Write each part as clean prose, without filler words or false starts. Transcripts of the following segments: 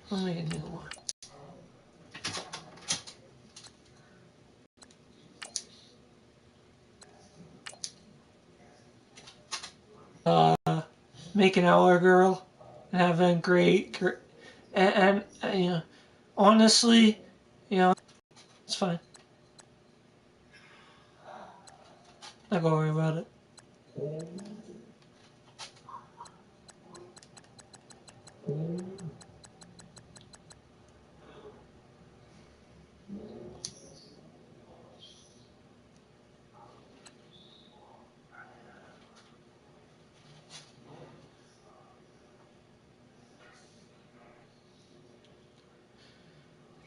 I'll make a new one. Making out our girl and having great and you know, honestly, you know, it's fine. Not gonna worry about it.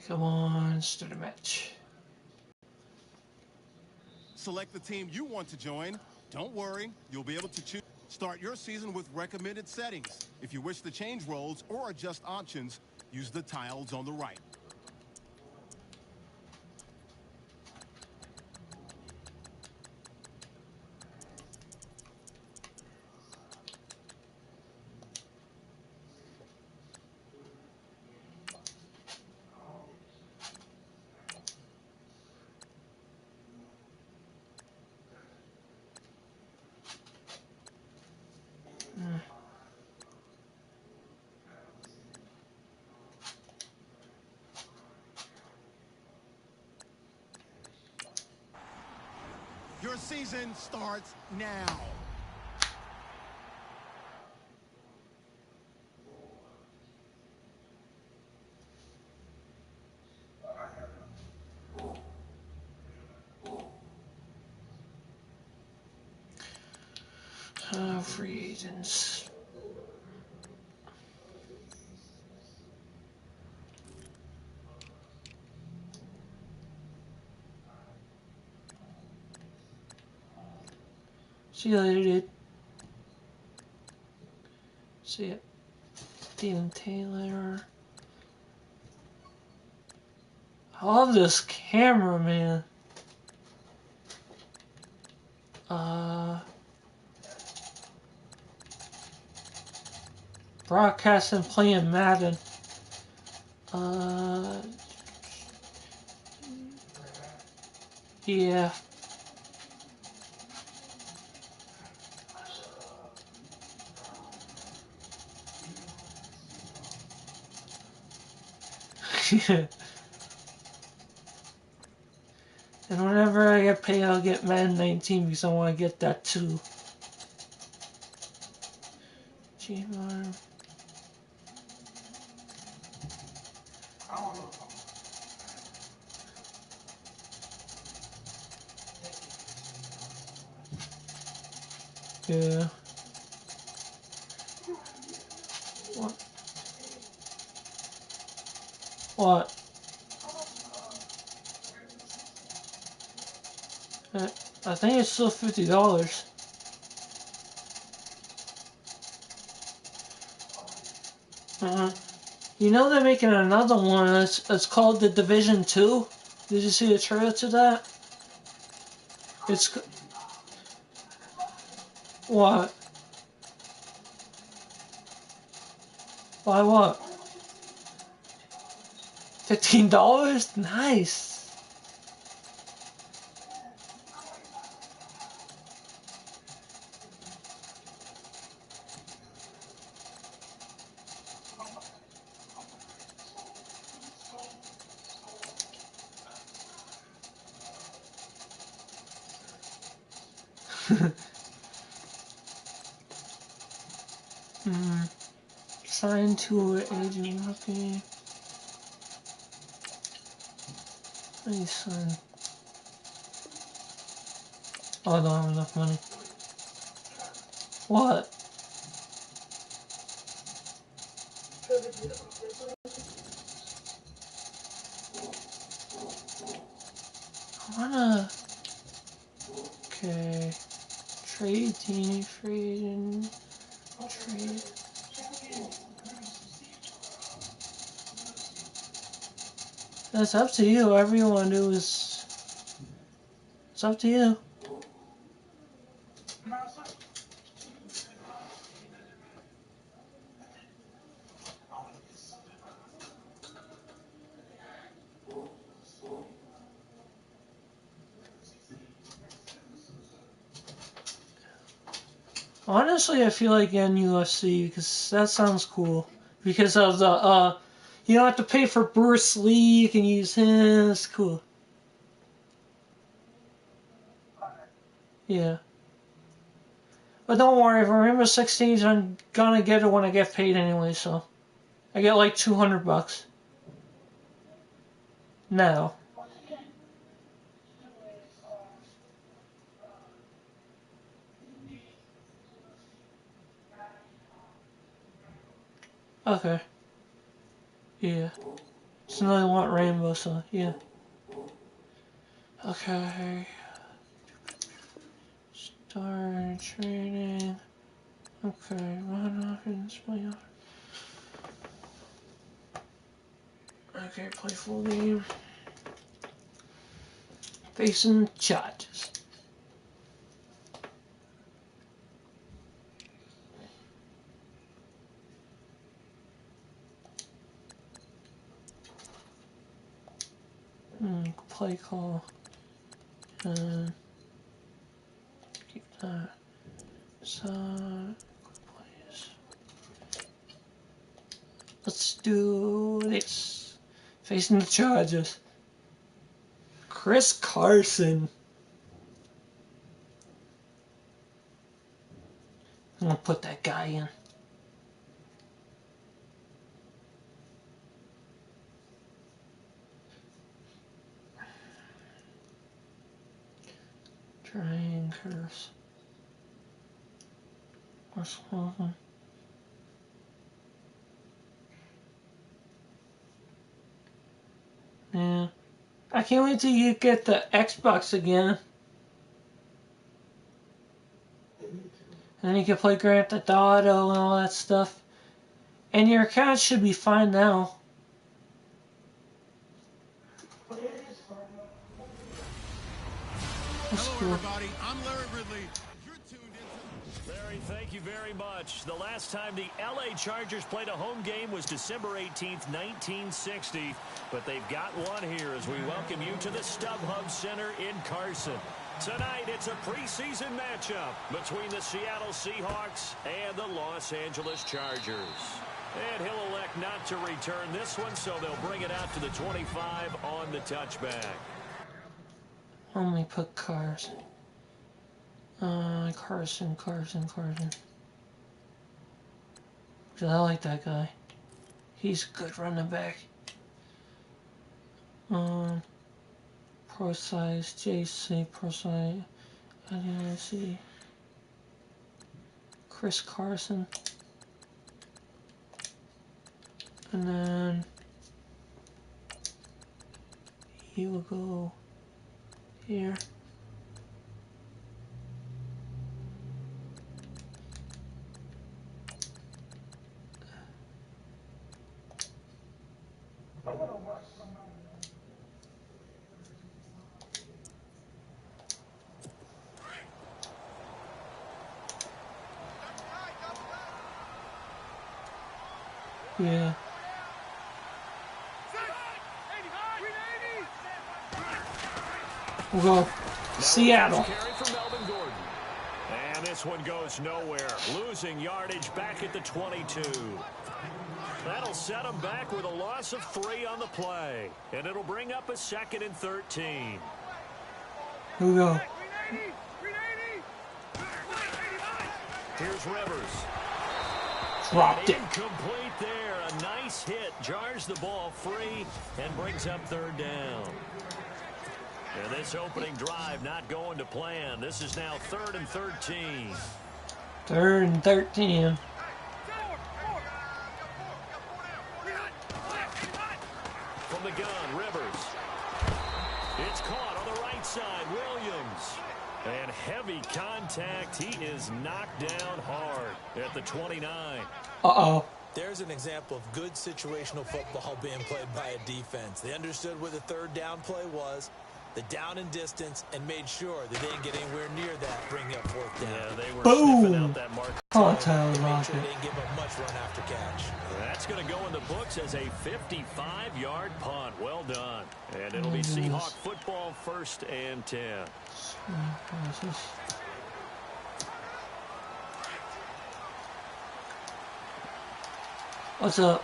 Come on, start a match. Select the team you want to join. Don't worry, you'll be able to choose. Start your season with recommended settings. If you wish to change roles or adjust options, use the tiles on the right. Your season starts now. Free agents. See you later, dude. See ya. Dean Taylor. I love this camera, man. Broadcasting, playing Madden. Yeah. And whenever I get paid, I'll get Madden 19 because I want to get that too. G-Marm. Yeah. What? What? I think it's still $50. You know they're making another one. It's called The Division 2. Did you see the trailer to that? It's... What? Why what? $15? Nice. Sign to an agent. Okay. Nice sign. Oh, I don't have enough money. What? I wanna... Okay. Trade team, trade. That's up to you. Whatever you want to do is... It's up to you. Honestly, I feel like getting UFC because that sounds cool. Because of the, you don't have to pay for Bruce Lee, you can use him, it's cool. Yeah. But don't worry, for Rainbow Six Siege, I'm gonna get it when I get paid anyway, so. I get like $200. Now. Okay. Yeah. So now I want Rainbow, so yeah. Okay. Start training. Okay, run off and display off. Okay, play full game. Facing charges. Play call. And keep that. So, please. Let's do this. Facing the Chargers. Chris Carson. I'm gonna put that guy in. Try and curse. What's one? Yeah. I can't wait till you get the Xbox again. And then you can play Grand Theft Auto and all that stuff. And your account should be fine now. Hello, everybody. I'm Larry Ridley. You're tuned into... Larry, thank you very much. The last time the LA Chargers played a home game was December 18th, 1960. But they've got one here as we welcome you to the StubHub Center in Carson. Tonight, it's a preseason matchup between the Seattle Seahawks and the Los Angeles Chargers. And he'll elect not to return this one, so they'll bring it out to the 25 on the touchback. Only put Carson. Carson. I like that guy. He's a good running back. Pro size, JC, pro size. I didn't see. Chris Carson. And then he will go here. Yeah. We'll go Seattle. And this one goes nowhere. Losing yardage back at the 22. That'll set them back with a loss of 3 on the play. And it'll bring up a 2nd and 13. Here we go. Here's Rivers. Dropped it. Incomplete there. A nice hit. Jars the ball free and brings up 3rd down. And this opening drive not going to plan. This is now 3rd and 13. 3rd and 13. From the gun, Rivers. It's caught on the right side. Williams. And heavy contact. He is knocked down hard at the 29. Uh-oh. There's an example of good situational football being played by a defense. They understood where the 3rd down play was, the down and distance, and made sure that they didn't get anywhere near that, bringing up 4th down. Yeah, they were Boom. sniffing out that mark. Oh, Tyler They made Lockett. sure they didn't give up much run after catch. That's going to go in the books as a 55-yard punt. Well done. And it'll be Seahawk football 1st and 10. What's up?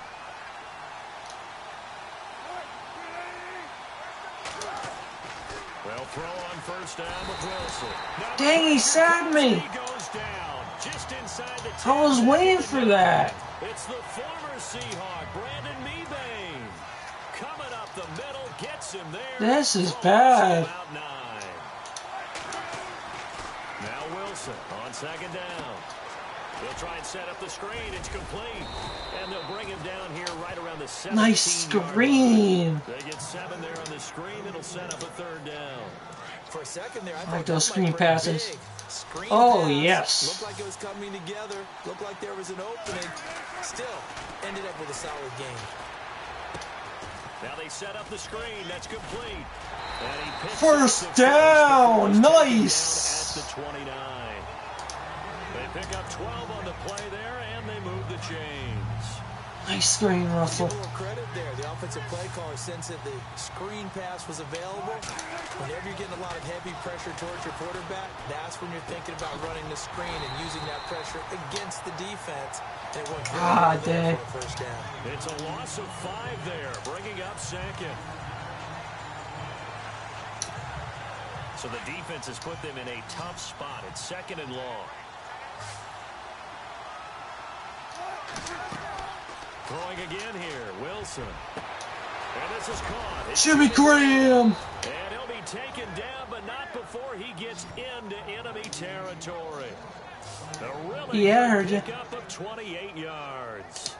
Well, throw on first down with Wilson. Dang, he sacked me. He goes down just inside the 10. I was waiting for that. It's the former Seahawk, Brandon Mebane. Coming up the middle, gets him there. This is bad. Out 9. Now Wilson on second down. They'll try and set up the screen. It's complete. And they'll bring him down here right around the 17. Nice screen. They get 7 there on the screen. It'll set up a third down. For a second there, I like thought those that screen might bring passes. big. Screen Oh, pass. yes. Looked like it was coming together. Looked like there was an opening. Still, ended up with a solid game. Now they set up the screen. That's complete. And he picks First up the down. first down Nice. at the 29. They pick up 12 on the play there, and they move the chains. Nice screen, Russell. A little credit there. The offensive play caller sensed that the screen pass was available. Whenever you're getting a lot of heavy pressure towards your quarterback, that's when you're thinking about running the screen and using that pressure against the defense. And it went very well for a first down. It's a loss of 5 there, bringing up second. So the defense has put them in a tough spot. It's second and long. Throwing again here, Wilson. And this is caught. Jimmy Graham. And he'll be taken down, but not before he gets into enemy territory. A really Yeah, I heard you. pickup of 28 yards.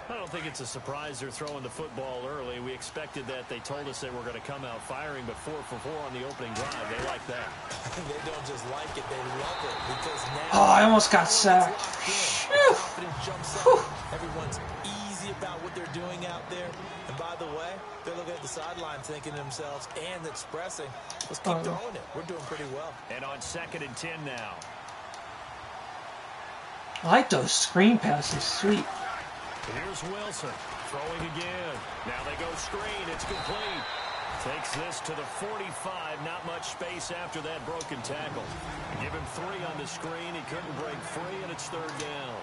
I don't think it's a surprise they're throwing the football early. We expected that. They told us they were going to come out firing, but 4 for 4 on the opening drive. They like that. They don't just like it, they love it. Because now Oh, I almost got sacked. confidence jumps up. Everyone's easy about what they're doing out there. And by the way, they're looking at the sideline thinking to themselves and expressing, let's keep throwing it. We're doing pretty well. And on second and 10 now. I like those screen passes. Sweet. Here's Wilson throwing again. Now they go screen. It's complete. Takes this to the 45. Not much space after that broken tackle. Give him 3 on the screen. He couldn't break free, and it's third down.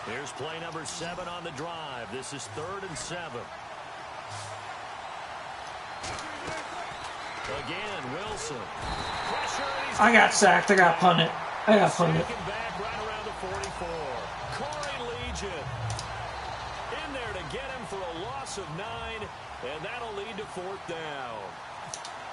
Here's play number 7 on the drive. This is 3rd and 7. Again, Wilson. Pressure. I got sacked. I got punted. Taken back right around the 44. Corey Legion in there to get him for a loss of 9, and that'll lead to 4th down.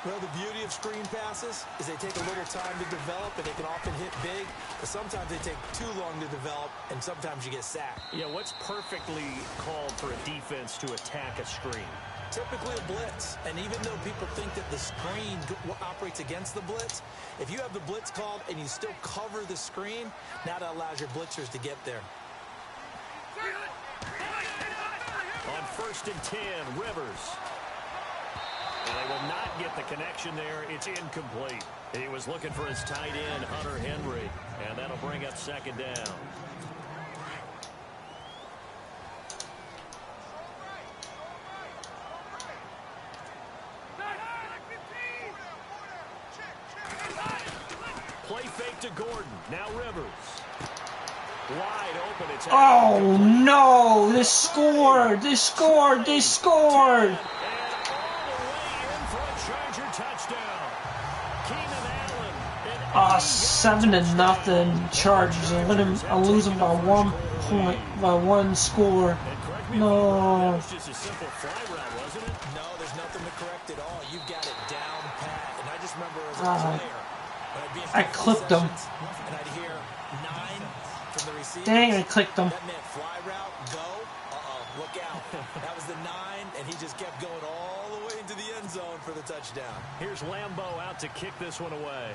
Well, the beauty of screen passes is they take a little time to develop, and they can often hit big, but sometimes they take too long to develop, and sometimes you get sacked. Yeah, what's perfectly called for a defense to attack a screen? Typically a blitz, and even though people think that the screen operates against the blitz, if you have the blitz called and you still cover the screen, now that allows your blitzers to get there. On 1st and 10, Rivers. And they will not get the connection there. It's incomplete. He was looking for his tight end, Hunter Henry, and that'll bring up 2nd down. Play fake to Gordon. Now Rivers. Wide open. It's Oh, no. They scored. They scored. They scored. And all the way in for a Charger touchdown. Keenan Allen. 7-0 Chargers. I'll lose them by 1 point, by 1 score. And correct me if I'm No. wrong, that was just a simple fly route, wasn't it? No, there's nothing to correct at all. You've got it down pat. And I just remember as a player, when I'd be in I clipped them. and I'd hear 9 from the receiver. Dang, I clicked them. That meant fly route, go. Look out. That was the 9, and he just kept going all the way into the end zone for the touchdown. Here's Lambeau out to kick this one away.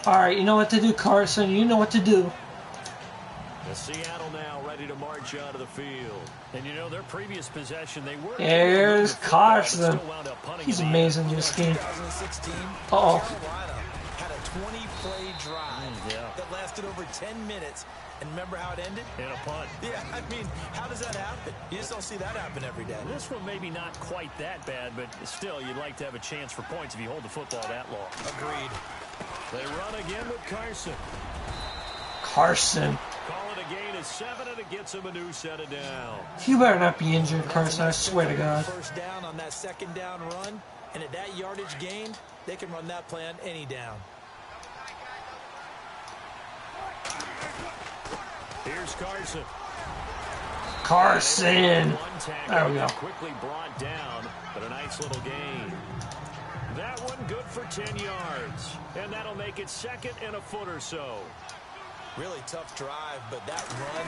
All right, you know what to do, Carson. You know what to do. The Seattle now ready to march out of the field. And you know, their previous possession, they were... There's Carson. Still wound up punting He's it in. amazing in this game. 2016, Uh-oh. Carolina had a 20-play drive that lasted over 10 minutes. And remember how it ended? In a punt. Yeah, I mean, how does that happen? You just don't see that happen every day. This one maybe not quite that bad, but still, you'd like to have a chance for points if you hold the football that long. Agreed. They run again with Carson. Carson. Call it a gain of 7, and it gets him a new set of down. You better not be injured, Carson. I swear to God. First down on that second down run, and at that yardage gained, they can run that play on any down. Here's Carson. Carson. There we go. Quickly brought down, but a nice little gain. That one good for 10 yards, and that'll make it 2nd and a foot or so. Really tough drive, but that run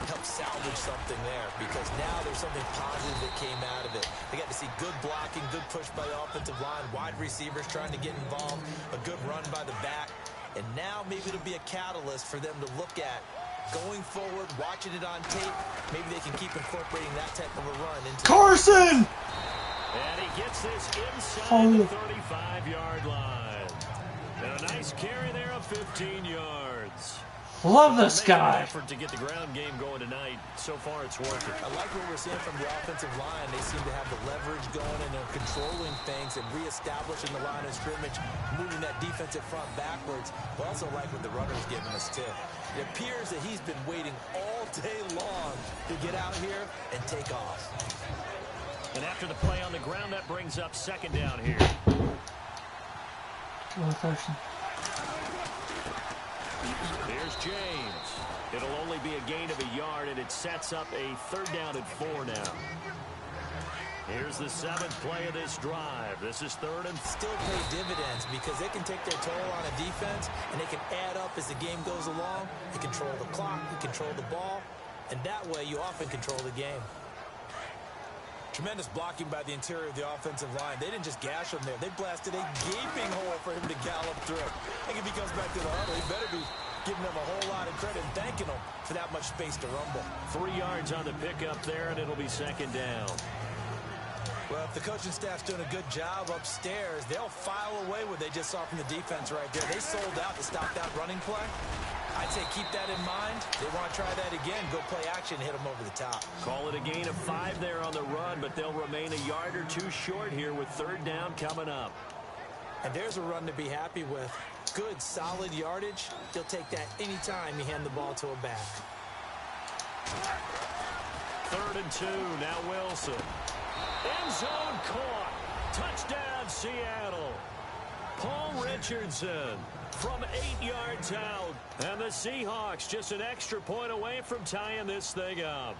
helped salvage something there because now there's something positive that came out of it. They got to see good blocking, good push by the offensive line, wide receivers trying to get involved, a good run by the back, and now maybe it'll be a catalyst for them to look at going forward, watching it on tape. Maybe they can keep incorporating that type of a run into Carson! And he gets this inside the 35-yard line. And a nice carry there of 15 yards. Love this guy. Effort to get the ground game going tonight. So far, it's working. I like what we're seeing from the offensive line. They seem to have the leverage going, and they're controlling things and reestablishing the line of scrimmage, moving that defensive front backwards. I also like what the runner's giving us, too. It appears that he's been waiting all day long to get out here and take off. And after the play on the ground, that brings up 2nd down here. Come on, Carson. Here's James. It'll only be a gain of a yard, and it sets up a 3rd down and 4 now. Here's the 7th play of this drive. This is 3rd and still pay dividends because they can take their toll on a defense, and they can add up as the game goes along. They control the clock, they control the ball, and that way you often control the game. Tremendous blocking by the interior of the offensive line. They didn't just gash him there. They blasted a gaping hole for him to gallop through. I think if he comes back to the huddle, he better be giving them a whole lot of credit and thanking them for that much space to rumble. 3 yards on the pickup there, and it'll be 2nd down. Well, if the coaching staff's doing a good job upstairs, they'll file away what they just saw from the defense right there. They sold out to stop that running play. I'd say keep that in mind. They want to try that again, go play action, hit them over the top. Call it a gain of 5 there on the run, but they'll remain a yard or 2 short here with 3rd down coming up. And there's a run to be happy with. Good, solid yardage. They'll take that anytime you hand the ball to a back. 3rd and 2, now Wilson. End zone caught. Touchdown, Seattle. Paul Richardson from 8 yards out. And the Seahawks just an extra point away from tying this thing up.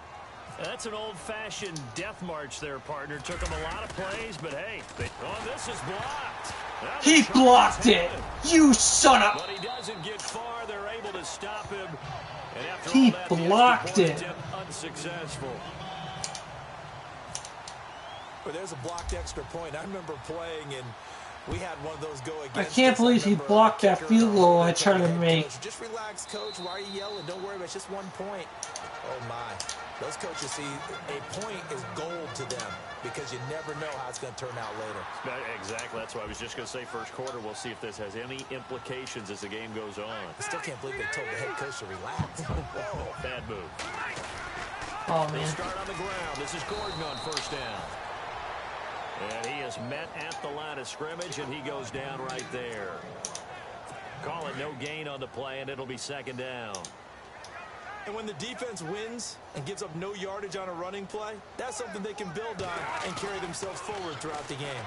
That's an old-fashioned death march there, partner. Took him a lot of plays, but hey, this is blocked. He blocked it. You son of... But he doesn't get far. They're able to stop him. And after he all that, blocked it. Unsuccessful. Well, there's a blocked extra point. I remember playing, and we had one of those go against. I can't believe he blocked that field goal I tried to make. Just relax, coach. Why are you yelling? Don't worry about it. It's just 1 point. Oh, my. Those coaches see a point is gold to them because you never know how it's going to turn out later. Exactly. That's what I was just going to say. First quarter, we'll see if this has any implications as the game goes on. I still can't believe they told the head coach to relax. Whoa. Bad move. Oh, man. They'll start on the ground. This is Gordon on 1st down. And he is met at the line of scrimmage, and he goes down right there. Call it no gain on the play, and it'll be 2nd down. And when the defense wins and gives up no yardage on a running play, that's something they can build on and carry themselves forward throughout the game.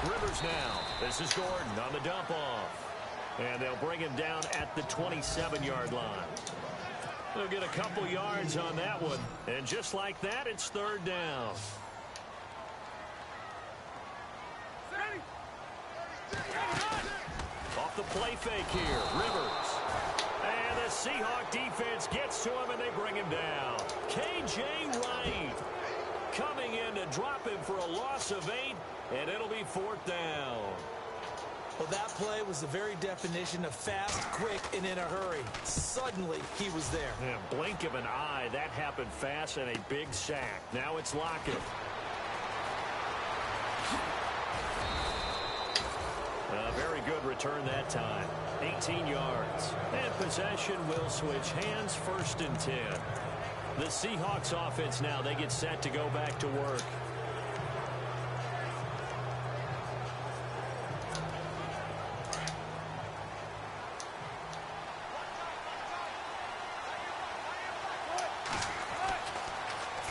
Rivers now. This is Gordon on the dump off. And they'll bring him down at the 27-yard line. They'll get a couple yards on that one. And just like that, it's 3rd down. Off the play fake here, Rivers. And the Seahawk defense gets to him, and they bring him down. K.J. Wright coming in to drop him for a loss of 8, and it'll be 4th down. Well, that play was the very definition of fast, quick, and in a hurry. Suddenly, he was there. Yeah, blink of an eye, that happened fast, and a big sack. Now it's Lockett. A very good return that time. 18 yards. And possession will switch hands, 1st and 10. The Seahawks offense now, they get set to go back to work.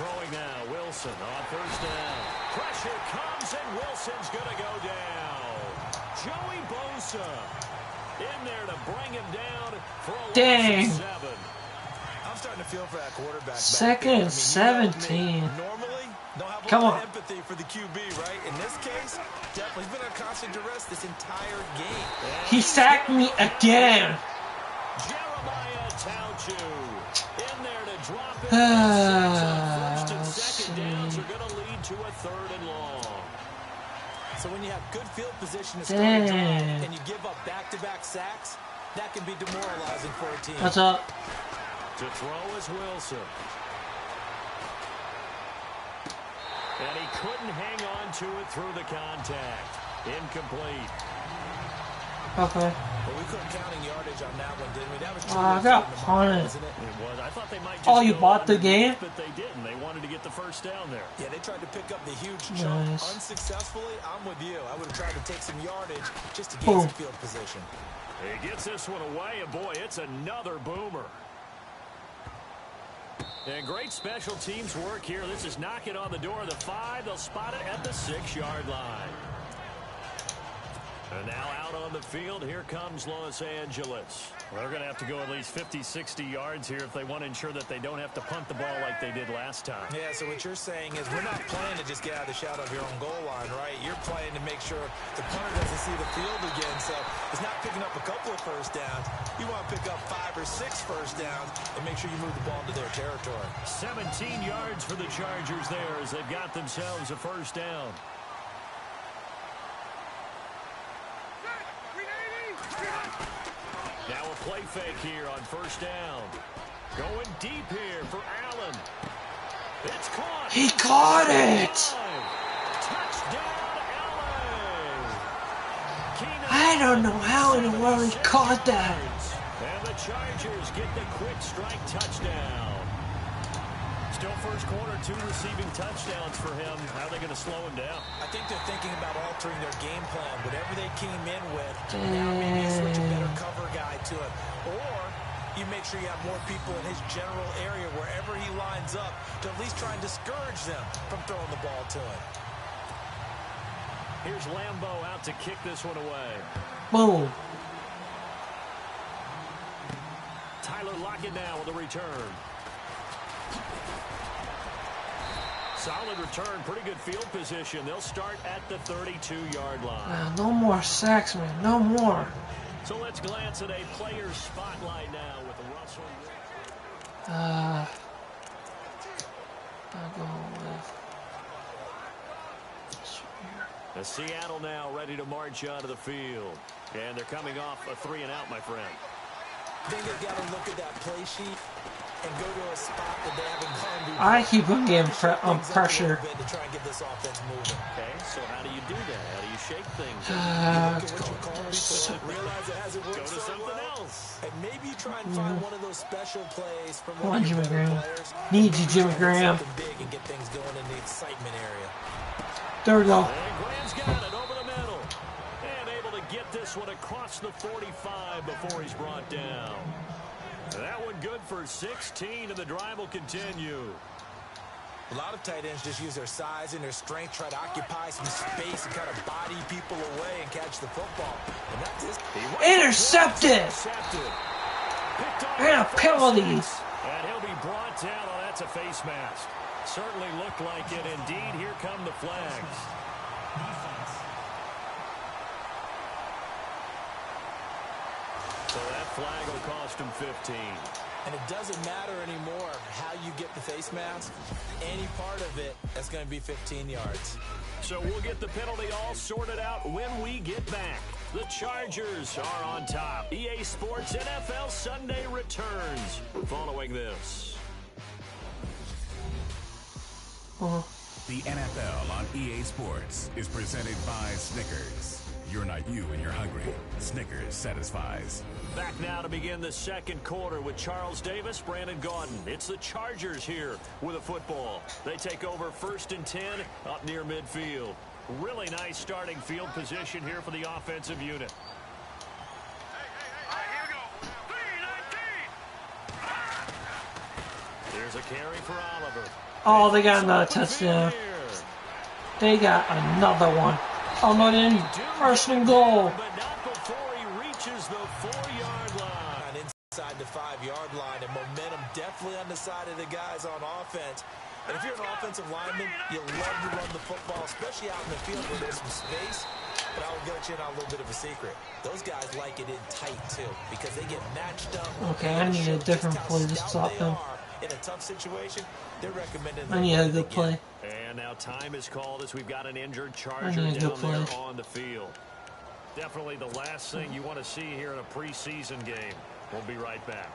throwing now. Wilson on first down. Pressure comes, and Wilson's going to go down. Joey Bosa in there to bring him down for a Dang. loss of 7. I'm starting to feel for that quarterback. Second and 17. Normally, don't have a Come lot on. of empathy for the QB, right? In this case, definitely he's been on constant duress this entire game. He sacked me again. Jeremiah Tauchu in there to drop it. First and second downs are going to lead to a 3rd and long. So when you have good field position to start a drive and you give up back-to-back sacks, that can be demoralizing for a team. What's up? To throw is Wilson. And he couldn't hang on to it through the contact. Incomplete. Okay. But we couldn't counting yardage on that one, didn't we? That was I got punted. It was. I thought they might just Oh, you go bought the underneath, game? but they didn't. They wanted to get the first down there. Yeah, they tried to pick up the huge chunk Nice. unsuccessfully. I'm with you. I would have tried to take some yardage just to Boom. gain some field position. He gets this one away, and boy, it's another boomer. And great special teams work here. This is knocking on the door of the 5. They'll spot it at the 6-yard line. And now out on the field, here comes Los Angeles. Well, they're going to have to go at least 50, 60 yards here if they want to ensure that they don't have to punt the ball like they did last time. Yeah, so what you're saying is we're not playing to just get out of the shadow of your own goal line, right? You're playing to make sure the punter doesn't see the field again. So it's not picking up a couple of first downs. You want to pick up 5 or 6 first downs and make sure you move the ball into their territory. 17 yards for the Chargers there as they've got themselves a first down. Now a play fake here on first down. Going deep here for Allen. It's caught. He caught it. Touchdown, Allen. I don't know how in the world he caught that. And the Chargers get the quick strike touchdown. Still first quarter, 2 receiving touchdowns for him. How are they going to slow him down? I think they're thinking about altering their game plan. Whatever they came in with, now maybe you switch a better cover guy to it. Or you make sure you have more people in his general area wherever he lines up to at least try and discourage them from throwing the ball to him. Here's Lambeau out to kick this one away. Boom. Tyler Lockett now with a return. Solid return, pretty good field position. They'll start at the 32-yard line. No more sacks, man. No more. So let's glance at a player's spotlight now with Russell. I'll go with this one here. Seattle now ready to march onto the field. And they're coming off a 3-and-out, my friend. I think they've got to look at that play sheet and go to a spot that they haven't gone to. I keep on getting pressure. To try and get this offense moving. Okay, so how do you do that? How do you shake things? Let's Look at what you call go. people, realize it hasn't worked Go to so something well, else. and maybe you try and find one of those special plays from Come on, one of your Jimmy better Graham. players. Need you, Jimmy Graham. Something big and get things going in the excitement area. There we go. And Graham's got it over the middle. And able to get this one across the 45 before he's brought down. That one good for 16, and the drive will continue. A lot of tight ends just use their size and their strength, try to occupy some space and kind of body people away and catch the football. And that's his. Intercepted. And a penalty. And he'll be brought down. Oh, that's a face mask. Certainly looked like it. Indeed, here come the flags. So that flag will cost him 15. And it doesn't matter anymore how you get the face mask. Any part of it, that's going to be 15 yards. So we'll get the penalty all sorted out when we get back. The Chargers are on top. EA Sports NFL Sunday returns following this. The NFL on EA Sports is presented by Snickers. You're not you when you're hungry. Snickers satisfies. Back now to begin the second quarter with Charles Davis, Brandon Gaudin. It's the Chargers here with a football. They take over 1st and 10 up near midfield. Really nice starting field position here for the offensive unit. Here's a carry for Oliver. Oh, they got another touchdown. They got another one. Oh, no, they didn't. First and goal. But not before he reaches the 4-yard line. Inside the 5-yard line, and momentum definitely on the side of the guys on offense. And if you're an offensive lineman, you love to run the football, especially out in the field where there's some space. But I will get you in on a little bit of a secret. Those guys like it in tight, too, because they get matched up. Okay, I need a different play to stop them. In a tough situation, they're recommended. I need a good play. And now time is called as we've got an injured Charger down there on the field. Definitely the last thing you want to see here in a preseason game. We'll be right back.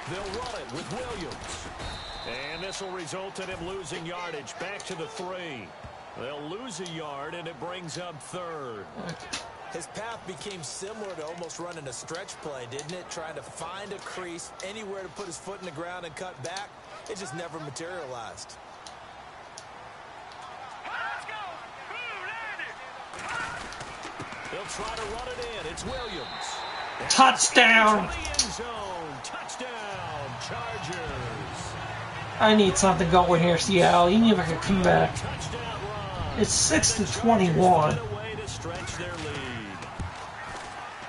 They'll run it with Williams. And this will result in him losing yardage. Back to the 3. They'll lose a yard, and it brings up 3rd. His path became similar to almost running a stretch play, didn't it? Trying to find a crease, anywhere to put his foot in the ground and cut back. It just never materialized. They'll try to run it in. It's Williams. Touchdown! Touchdown, Chargers. I need something going here, Seattle. You need to make a comeback. It's 6-21.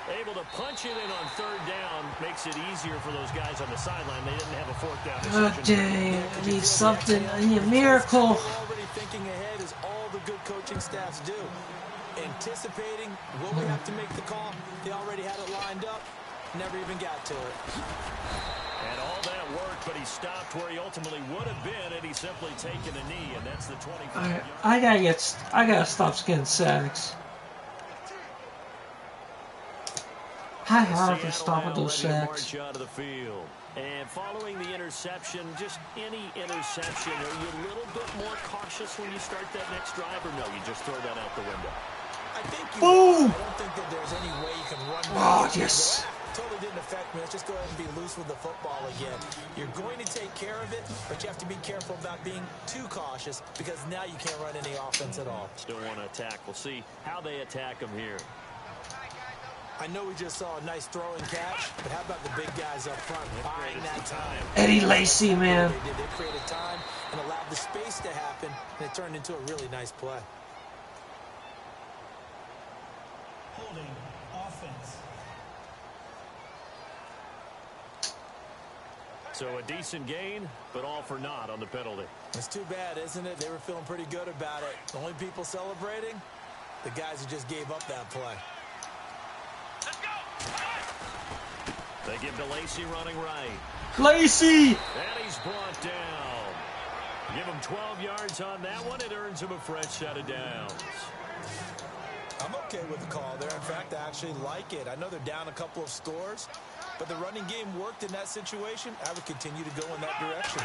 Able to punch it in on 3rd down makes it easier for those guys on the sideline. They didn't have a 4th down decision. Okay, I need something. I need a miracle. Already thinking ahead is all the good coaching staffs do. Anticipating, will we have to make the call? They already had it lined up. Never even got to it. And all that worked, but he stopped where he ultimately would have been, and he's simply taken a knee, and that's the 25. I gotta stop getting sacks. How hard to stop with those sacks? Out of the field. And following the interception, just any interception, are you a little bit more cautious when you start that next drive, or no, you just throw that out the window? I think you boom! I don't think that there's any way you can run. Oh, yes. Totally didn't affect me. Let's just go ahead and be loose with the football again. You're going to take care of it, but you have to be careful about being too cautious because now you can't run any offense at all. Still want to attack. We'll see how they attack them here. I know we just saw a nice throwing catch, but how about the big guys up front buying that time? Eddie Lacy, man. They created time and allowed the space to happen, and it turned into a really nice play. Holding offense. So a decent gain, but all for naught on the penalty. It's too bad, isn't it? They were feeling pretty good about it. The only people celebrating, the guys who just gave up that play. Let's go! They give to Lacy running right. Lacy! And he's brought down. Give him 12 yards on that one. It earns him a fresh set of downs. I'm okay with the call there. In fact, I actually like it. I know they're down a couple of scores, but the running game worked in that situation. I would continue to go in that direction.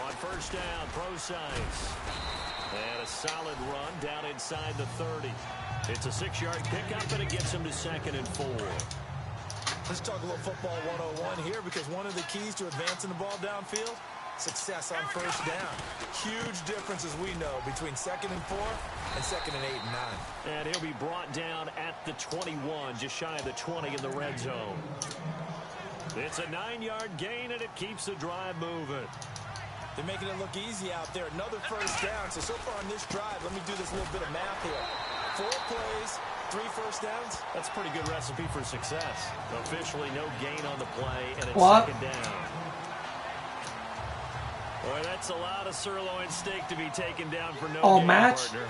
On first down, Procyse. And a solid run down inside the 30. It's a 6-yard pickup, and it gets him to 2nd and 4. Let's talk a little football 101 here, because one of the keys to advancing the ball downfield, success on first down. Huge difference, as we know, between 2nd and 4 and 2nd and 8 and 9. And he'll be brought down at the 21, just shy of the 20 in the red zone. It's a 9-yard gain, and it keeps the drive moving. They're making it look easy out there. Another first down. So far on this drive, let me do this little bit of math here. 4 plays, 3 first downs. That's a pretty good recipe for success. Officially no gain on the play, and it's What? 2nd down. Boy, that's a lot of sirloin steak to be taken down for no gain, match? partner.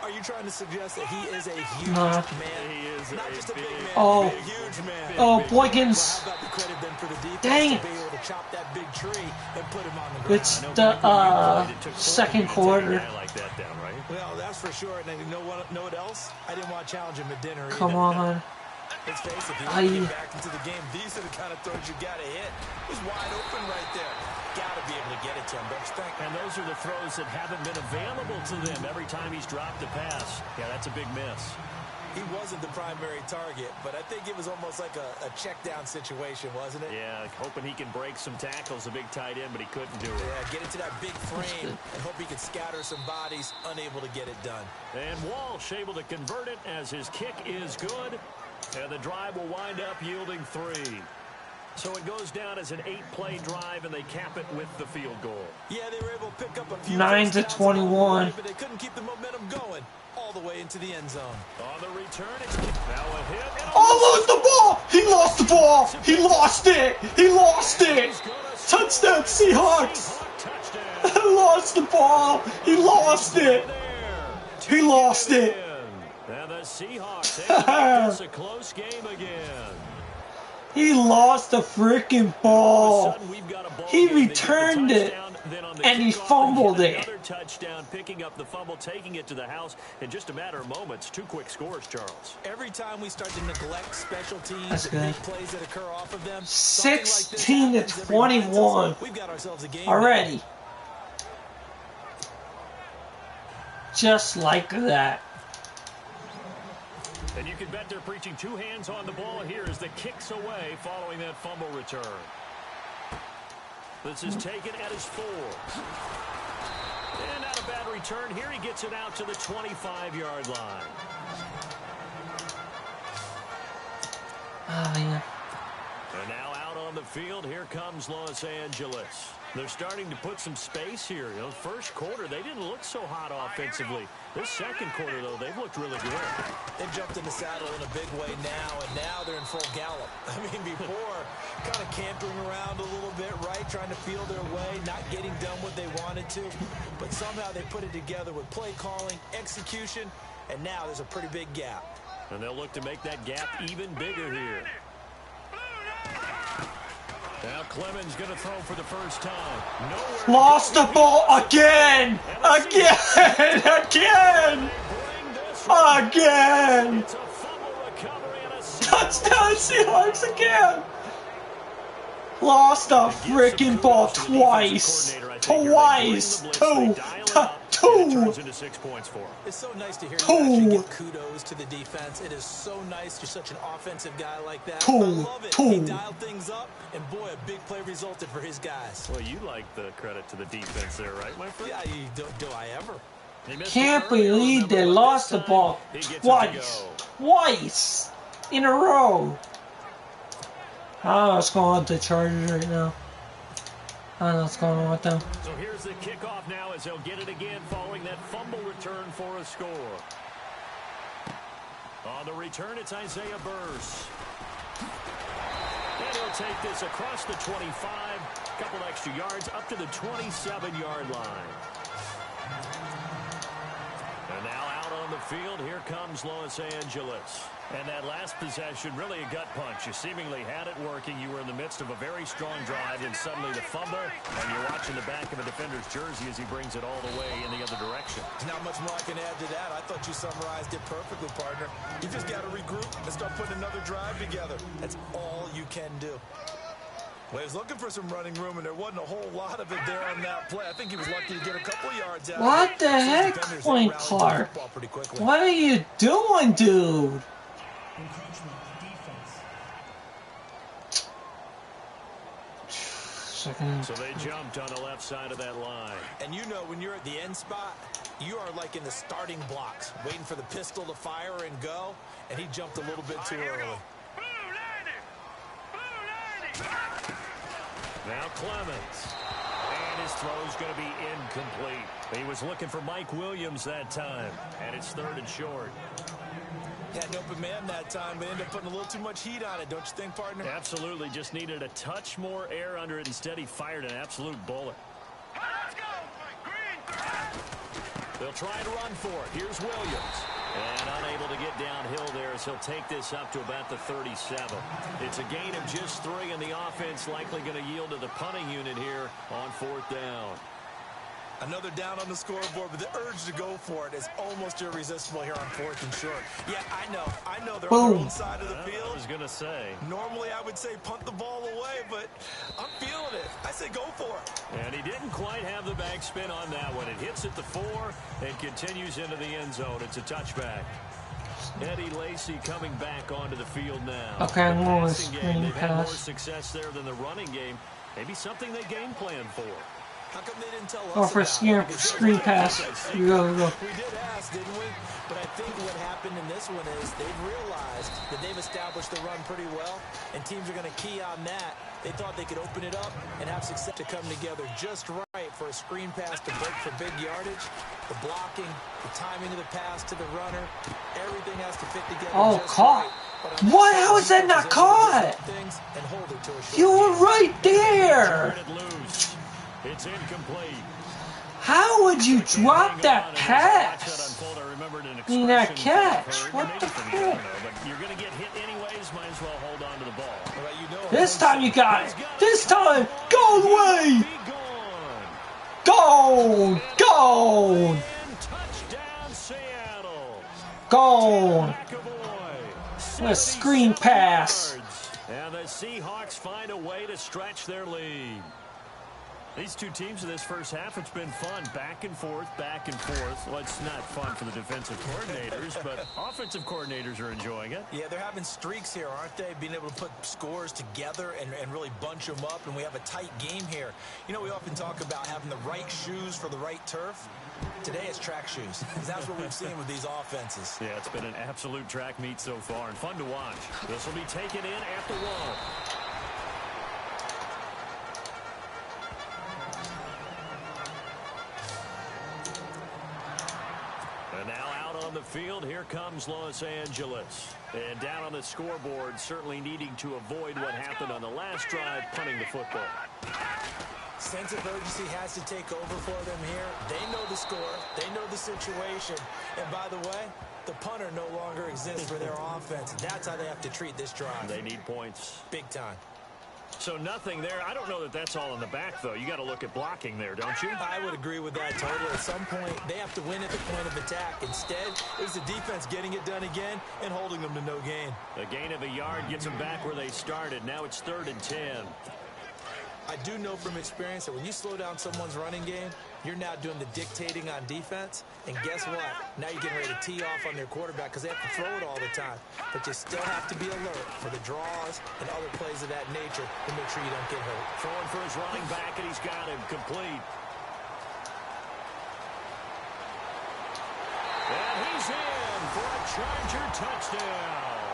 Are you trying to suggest that he is a huge No. man? He is Not just a big man, Oh. a huge man. Oh, Well, Boykins. how about the credit then for the defense Dang to it. be able to chop that big tree and put him on the ground? It's the second quarter. Like that down, right? Well, that's for sure. And you know what else? I didn't want to challenge him at dinner Come either. on. Let's face it, if you want to get back into the game, these are the kind of throws you got to hit. He's wide open right there. Got to be able to get it to him, don't you think? And those are the throws that haven't been available to them every time he's dropped a pass. Yeah, that's a big miss. He wasn't the primary target, but I think it was almost like a check down situation, wasn't it? Yeah, hoping he can break some tackles, a big tight end, but he couldn't do it. Yeah, get into that big frame and hope he could scatter some bodies, unable to get it done. And Walsh able to convert it as his kick is good, and the drive will wind up yielding 3. So it goes down as an 8-play drive, and they cap it with the field goal. Yeah, they were able to pick up a few 9-21. but they couldn't keep the momentum going all the way into the end zone. On the return, it's now a hit. Oh, lost the ball! He lost the ball! He lost it! He lost it! Touchdown, Seahawks! Lost the ball! He lost it! He lost it! And the Seahawks able to make this a close game again. He lost the freaking ball. He returned it, and he fumbled it. Another touchdown, picking up the fumble, taking it to the house in just a matter of moments. 2 quick scores, Charles. Every time we start to neglect special teams, That's the good. big plays that occur off of them, 16-21 we've got ourselves a game already. Just like that. And you can bet they're preaching 2 hands on the ball here as the kicks away following that fumble return. This is taken at his 4. And not a bad return. Here he gets it out to the 25-yard line. Oh, yeah. And now out on the field, here comes Los Angeles. They're starting to put some space here. You know, first quarter, they didn't look so hot offensively. This second quarter, though, they've looked really good. They jumped in the saddle in a big way now, and now they're in full gallop. I mean, before, kind of cantering around a little bit, right, trying to feel their way, not getting done what they wanted to. But somehow they put it together with play calling, execution, and now there's a pretty big gap. And they'll look to make that gap even bigger here. Now Clemens going to throw for the first time. Lost the ball again! Again! Again! Again! Touchdown Seahawks again! Lost the freaking ball twice! Twice! Two! Into 6 points for him. It's so nice to hear you actually give kudos to the defense. It is so nice. You're such an offensive guy like that. I love it. He dialed things up, and boy, a big play resulted for his guys. Well, you like the credit to the defense there, right, my friend? Yeah, do I ever? Can't believe they lost the ball twice. Twice in a row. I don't know what's going on with the Chargers right now. I don't know what's going on with them. So here's the kickoff now as they'll get it again following that fumble return for a score. On the return, it's Isaiah Burse. And he'll take this across the 25, couple extra yards up to the 27-yard line. And now out on the field, here comes Los Angeles. And that last possession, really a gut punch. You seemingly had it working. You were in the midst of a very strong drive, and suddenly the fumble, and you're watching the back of a defender's jersey as he brings it all the way in the other direction. Not much more I can add to that. I thought you summarized it perfectly, partner. You just got to regroup and start putting another drive together. That's all you can do. Well, he was looking for some running room, and there wasn't a whole lot of it there on that play. I think he was lucky to get a couple yards out. What the heck, Point Clark? What are you doing, dude? Encroachment defense. So they jumped on the left side of that line. And you know when you're at the end spot, you are like in the starting blocks, waiting for the pistol to fire and go, and he jumped a little bit too early. Now Clemens. And his throw's going to be incomplete. He was looking for Mike Williams that time. And it's 3rd and short. Had an open man that time, but ended up putting a little too much heat on it, don't you think, partner? Absolutely. Just needed a touch more air under it. Instead, he fired an absolute bullet. Let's go! Green! They'll try to run for it. Here's Williams. And unable to get downhill there as he'll take this up to about the 37. It's a gain of just 3, and the offense likely going to yield to the punting unit here on 4th down. Another down on the scoreboard, but the urge to go for it is almost irresistible here on 4th and short. Yeah, I know they're on their own side of the field. I was going to say. Normally I would say punt the ball away, but I'm feeling it. I say go for it. And he didn't quite have the backspin on that one. It hits at the 4 and continues into the end zone. It's a touchback. Eddie Lacy coming back onto the field now. Okay, I'm going with Passing game, screen they've had more pass. success there than the running game. Maybe something they game plan for. How come they didn't tell us Oh, for about it? screen pass. You go. We did ask, didn't we? But I think what happened in this one is they've realized that they've established the run pretty well, and teams are going to key on that. They thought they could open it up and have success to come together just right for a screen pass to break for big yardage. The blocking, the timing of the pass to the runner, everything has to fit together. Oh, just caught. Right. What? How is that not caught? You were right there. It's incomplete. How would you drop that pass? I mean, that catch. What the frick? You're going to get hit anyways. Might as well hold on to the ball. This time you got it. This time, go away. Gone. Gone. Touchdown, Seattle. Gone. What a screen pass. And the Seahawks find a way to stretch their lead. These two teams in this first half, it's been fun. Back and forth, back and forth. Well, it's not fun for the defensive coordinators, but offensive coordinators are enjoying it. Yeah, they're having streaks here, aren't they? Being able to put scores together and really bunch them up, and we have a tight game here. You know, we often talk about having the right shoes for the right turf. Today it's track shoes. That's what we've seen with these offenses. Yeah, it's been an absolute track meet so far, and fun to watch. This will be taken in at the 1. On the field, here comes Los Angeles. And down on the scoreboard, certainly needing to avoid what happened on the last drive, punting the football. Sense of urgency has to take over for them here. They know the score. They know the situation. And by the way, the punter no longer exists for their offense. That's how they have to treat this drive. They need points. Big time. So nothing there. I don't know that that's all in the back, though. You got to look at blocking there, don't you? I would agree with that totally. At some point, they have to win at the point of attack. Instead, it was the defense getting it done again and holding them to no gain. A gain of a yard gets them back where they started. Now it's 3rd and 10. I do know from experience that when you slow down someone's running game, you're now doing the dictating on defense. And guess what? Now you're getting ready to tee off on their quarterback because they have to throw it all the time. But you still have to be alert for the draws and other plays of that nature to make sure you don't get hurt. Throwing for his running back, and he's got him complete. And he's in for a Charger touchdown.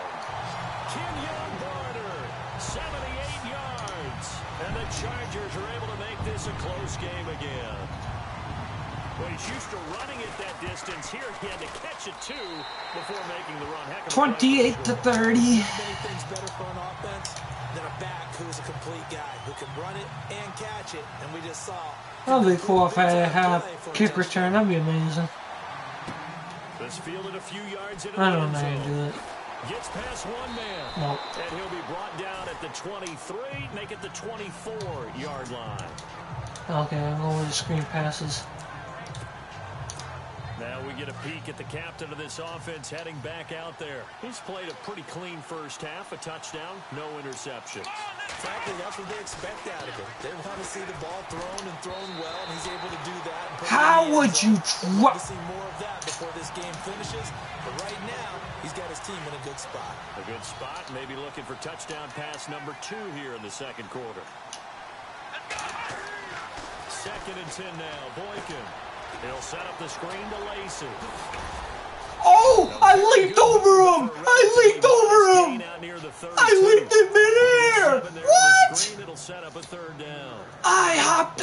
Kenyon Barner, 78 yards. And the Chargers are able to make this a close game again. Well, he's used to running it that distance. Here he had to catch it, too, before making the run. 28 to 30. Many things better for an offense than a back who's a complete guy who can run it and catch it. And we just saw. That'd be cool if I had a kick return. That'd be amazing. This fielded a few yards into I the don't know end how to zone. do it. Gets past one man. Nope. And he'll be brought down at the 23, make it the 24-yard line. Okay, I'm going with the screen passes. Now we get a peek at the captain of this offense heading back out there. He's played a pretty clean first half, a touchdown, no interceptions. Frankly, that's what they expect out of him. They want to see the ball thrown and thrown well, and he's able to do that. And how would you drop? To see more of that before this game finishes. But right now, he's got his team in a good spot. A good spot, maybe looking for touchdown pass number 2 here in the second quarter. 2nd and 10 now, Boykin. He'll set up the screen to Lacy. Oh! I leaped over him! I leaped over him! I leaped in midair! What? It'll set up a 3rd down. I hopped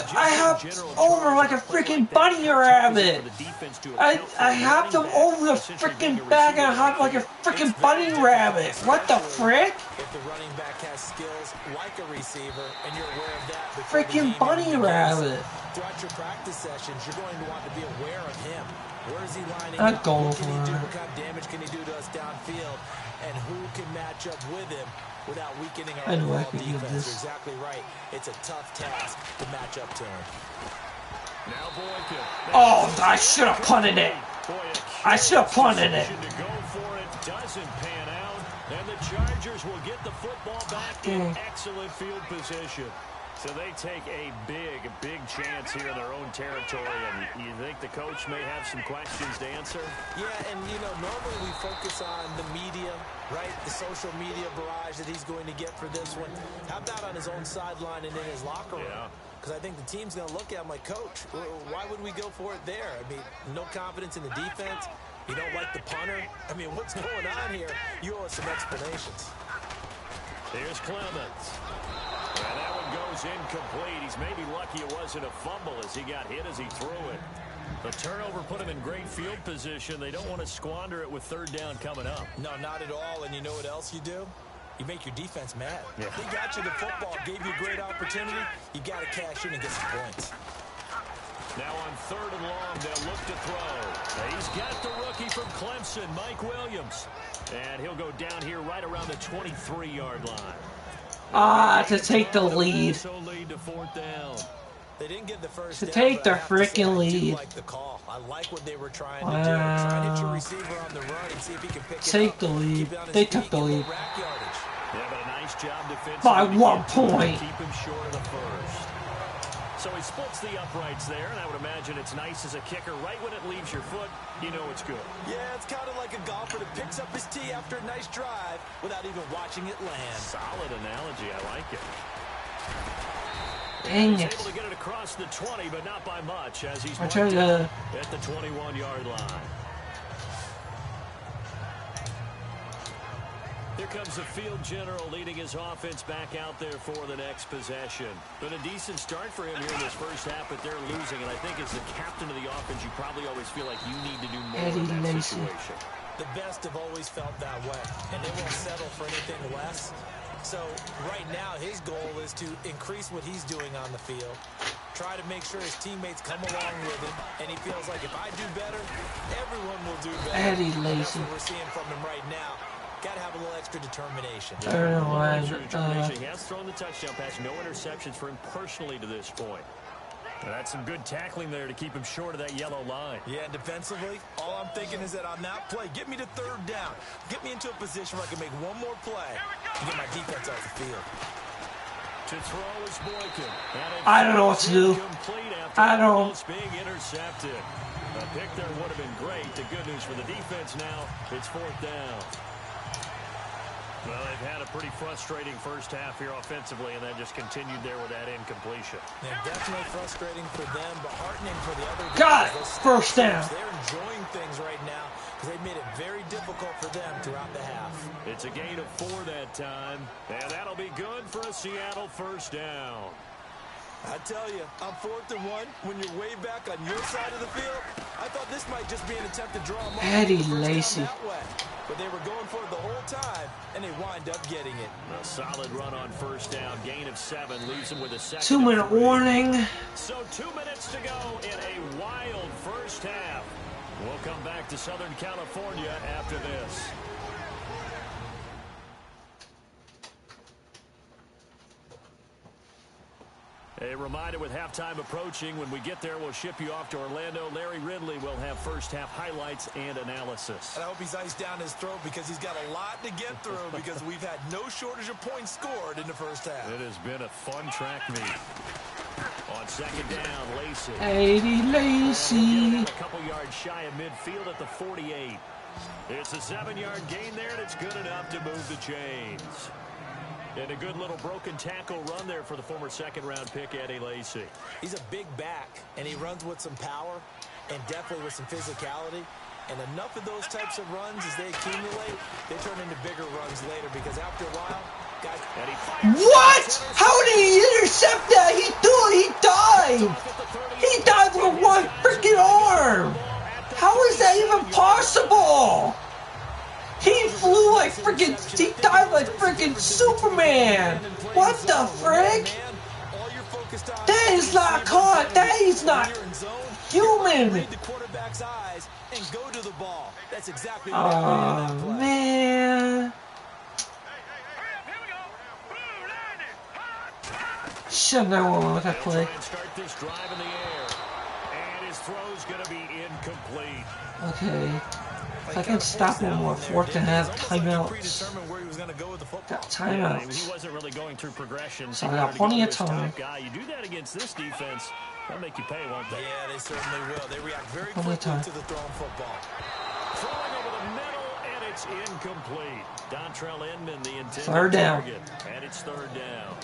over like a freaking bunny rabbit. I hopped him over the freaking bag and I hopped like a freaking bunny rabbit. What the frick? If the running back has skills like a receiver and you're aware of that, freaking bunny rabbit. Throughout your practice sessions, you're going to want to be aware of him. Where is he lining up? What can he do? What kind of damage can he do to us downfield? And who can match up with him without weakening our overall defense? You're exactly right. It's a tough task to match up to him. Now Boykin. Oh, I should have punted it. I should have punted it. To go for it doesn't pan out, and the Chargers will get the football back in excellent field position. So they take a big chance here in their own territory, and you think the coach may have some questions to answer? Yeah, and, you know, normally we focus on the media, right, the social media barrage that he's going to get for this one. How about on his own sideline and in his locker room? Yeah. Because I think the team's going to look at him like, Coach, why would we go for it there? I mean, no confidence in the defense. You don't like the punter. I mean, what's going on here? You owe us some explanations. Here's Clemens. And that one goes incomplete. He's maybe lucky it wasn't a fumble as he got hit as he threw it. The turnover put him in great field position. They don't want to squander it with third down coming up. No, not at all. And you know what else you do? You make your defense mad. Yeah. They got you the football, gave you a great opportunity. You got to cash in and get some points. Now on third and long, they'll look to throw. He's got the rookie from Clemson, Mike Williams. And he'll go down here right around the 23-yard line. To take the lead. To fourth down. They didn't get the first To down, take the I freaking lead. like the call. I like what they were trying to do. Try and hit your receiver on the run and see if he can pick it up. Take the lead. They took the lead. Yeah, but a nice job defensively. By 1 point. Keep him short of the first. So he splits the uprights there, and I would imagine it's nice as a kicker. Right when it leaves your foot, you know it's good. Yeah, it's kind of like a golfer that picks up his tee after a nice drive without even watching it land. Solid analogy. I like it. Dang He's it. able to get it across the 20, but not by much as he's I tried to... at the 21-yard line. Here comes the field general leading his offense back out there for the next possession. Been a decent start for him here in this first half, but they're losing. And I think as the captain of the offense, you probably always feel like you need to do more in that situation. The best have always felt that way, and they won't settle for anything less. So right now, his goal is to increase what he's doing on the field, try to make sure his teammates come along with him, and he feels like if I do better, everyone will do better. Eddie Lacy. That's what we're seeing from him right now. Got to have a little extra determination. I don't know why. He has thrown the touchdown pass. No interceptions for him personally to this point. And that's some good tackling there to keep him short of that yellow line. Yeah, and defensively, all I'm thinking is that on that play, get me to third down. Get me into a position where I can make one more play and get my defense off the field. To throw is Boykin. I don't know what to do. I don't. Being intercepted. A pick there would have been great. The good news for the defense now, it's fourth down. Well, they've had a pretty frustrating first half here offensively, and then just continued there with that incompletion. Yeah, definitely frustrating for them, but heartening for the other guys. Got it! First down. They're enjoying things right now because they've made it very difficult for them throughout the half. It's a gain of 4 that time, and that'll be good for a Seattle first down. I tell you, on 4th and 1, when you're way back on your side of the field, I thought this might just be an attempt to draw them off. Eddie Lacy. But they were going for it the whole time, and they wind up getting it. A solid run on first down. Gain of 7 leaves them with a second. 2-minute warning. So 2 minutes to go in a wild first half. We'll come back to Southern California after this. A reminder with halftime approaching, when we get there, we'll ship you off to Orlando. Larry Ridley will have first half highlights and analysis. And I hope he's iced down his throat because he's got a lot to get through because we've had no shortage of points scored in the first half. It has been a fun track meet. On second down, Lacy. Eddie Lacy. A couple yards shy of midfield at the 48. It's a 7-yard gain there, and it's good enough to move the chains. And a good little broken tackle run there for the former second-round pick, Eddie Lacy. He's a big back, and he runs with some power and definitely with some physicality. And enough of those types of runs, as they accumulate, they turn into bigger runs later because after a while, guys... What? How did he intercept that? He threw it. He died. He died with one freaking arm. How is that even possible? He flew like freaking, he died like freaking Superman. What the frick? That is not caught. That is not human. Oh, man. Shouldn't have won with that play. And his throw's going to be incomplete. Okay. If I can stop one more fourth and have timeouts. Got timeouts. He wasn't really going through progression. So I got plenty of time. You do that against this defense, they'll make you pay, won't they? Yeah, they certainly will. They react very Plenty quickly of time. to the thrown football. Throwing over the middle, and it's incomplete. Dontrell Inman, the intended Third down. target, and it's third down.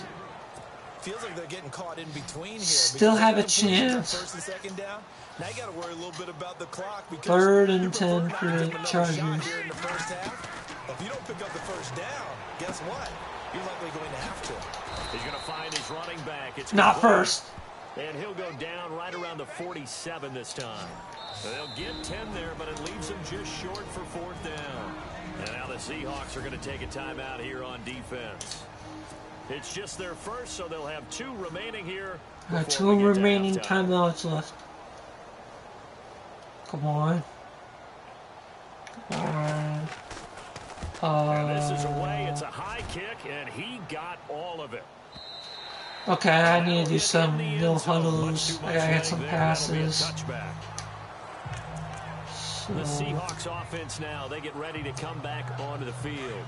Feels like they're getting caught in between here. Still have a chance. First and second down. Now you got to worry a little bit about the clock because Third and 10 for the Chargers. Here in the first half. If you don't pick up the first down, guess what? You're likely going to have to. He's going to find his running back. It's Not complete. first. And he'll go down right around the 47 this time. They'll get 10 there, but it leaves them just short for fourth down. And now the Seahawks are going to take a timeout here on defense. It's just their first, so they'll have 2 remaining here. Two remaining timeouts left. Come on. Come on. And this is away. It's a high kick, and he got all of it. Okay, I need to do some no huddles. I gotta get some passes. So, The Seahawks offense now, they get ready to come back onto the field.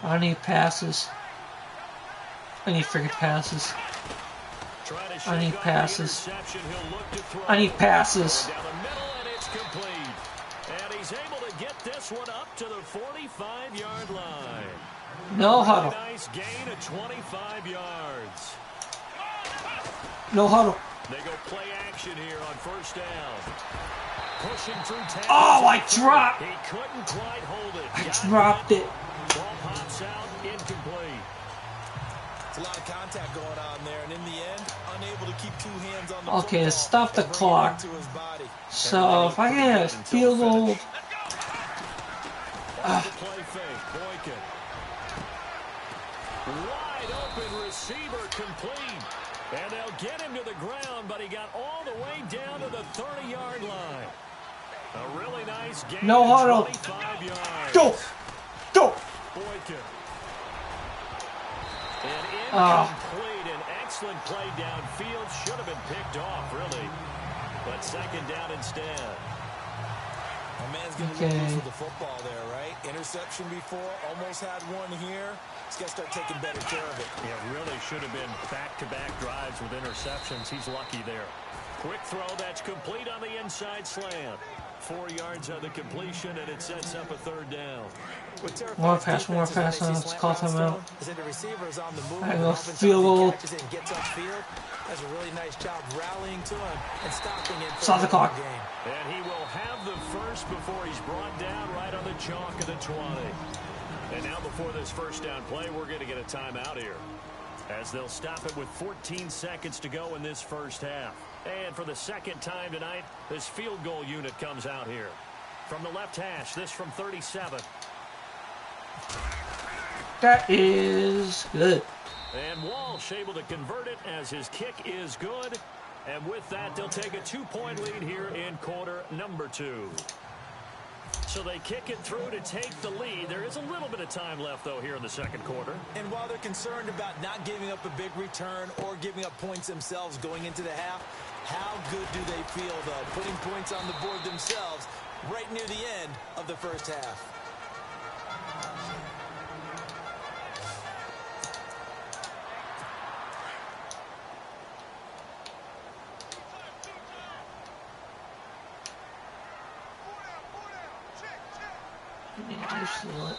I need passes. I need freaking passes. I need passes. I need passes. Down the middle, and it's complete. And he's able to get this one up to the 45-yard line. No huddle. Nice gain of 25 yards. No huddle. They go play action here on first down. Pushing through tackles. Oh, I dropped. He couldn't quite hold it. I dropped it. Ball pops out, incomplete. It's a lot of contact going on there, and in the end, unable to keep 2 hands on the Okay, football stop the and bring it clock. into his body. So if I get a field goal, Play fake, Boykin. Wide open receiver complete. And they'll get him to the ground, but he got all the way down to the 30-yard line. A really nice game. No huddle. 25 yards. go, go. Boykin. And incomplete. An excellent play downfield. Should have been picked off, really. But second down instead. My man's going to lose with the football there, right? Interception before, almost had one here. He's got to start taking better care of it. Yeah, really should have been back-to-back drives with interceptions. He's lucky there. Quick throw, that's complete on the inside slant. 4 yards on the completion, and it sets up a third down. More pass, let's call time out. I go field goal. Does a really nice job rallying to him and stopping him. Stop the clock. And he will have the first before he's brought down right on the chalk of the 20. And now before this first down play, we're going to get a timeout here, as they'll stop it with 14 seconds to go in this first half. And for the second time tonight, this field goal unit comes out here. From the left hash, this from 37. That is good. And Walsh able to convert it as his kick is good. And with that, they'll take a 2-point lead here in quarter number 2. So they kick it through to take the lead. There is a little bit of time left, though, here in the second quarter. And while they're concerned about not giving up a big return or giving up points themselves going into the half, how good do they feel, though, putting points on the board themselves right near the end of the first half?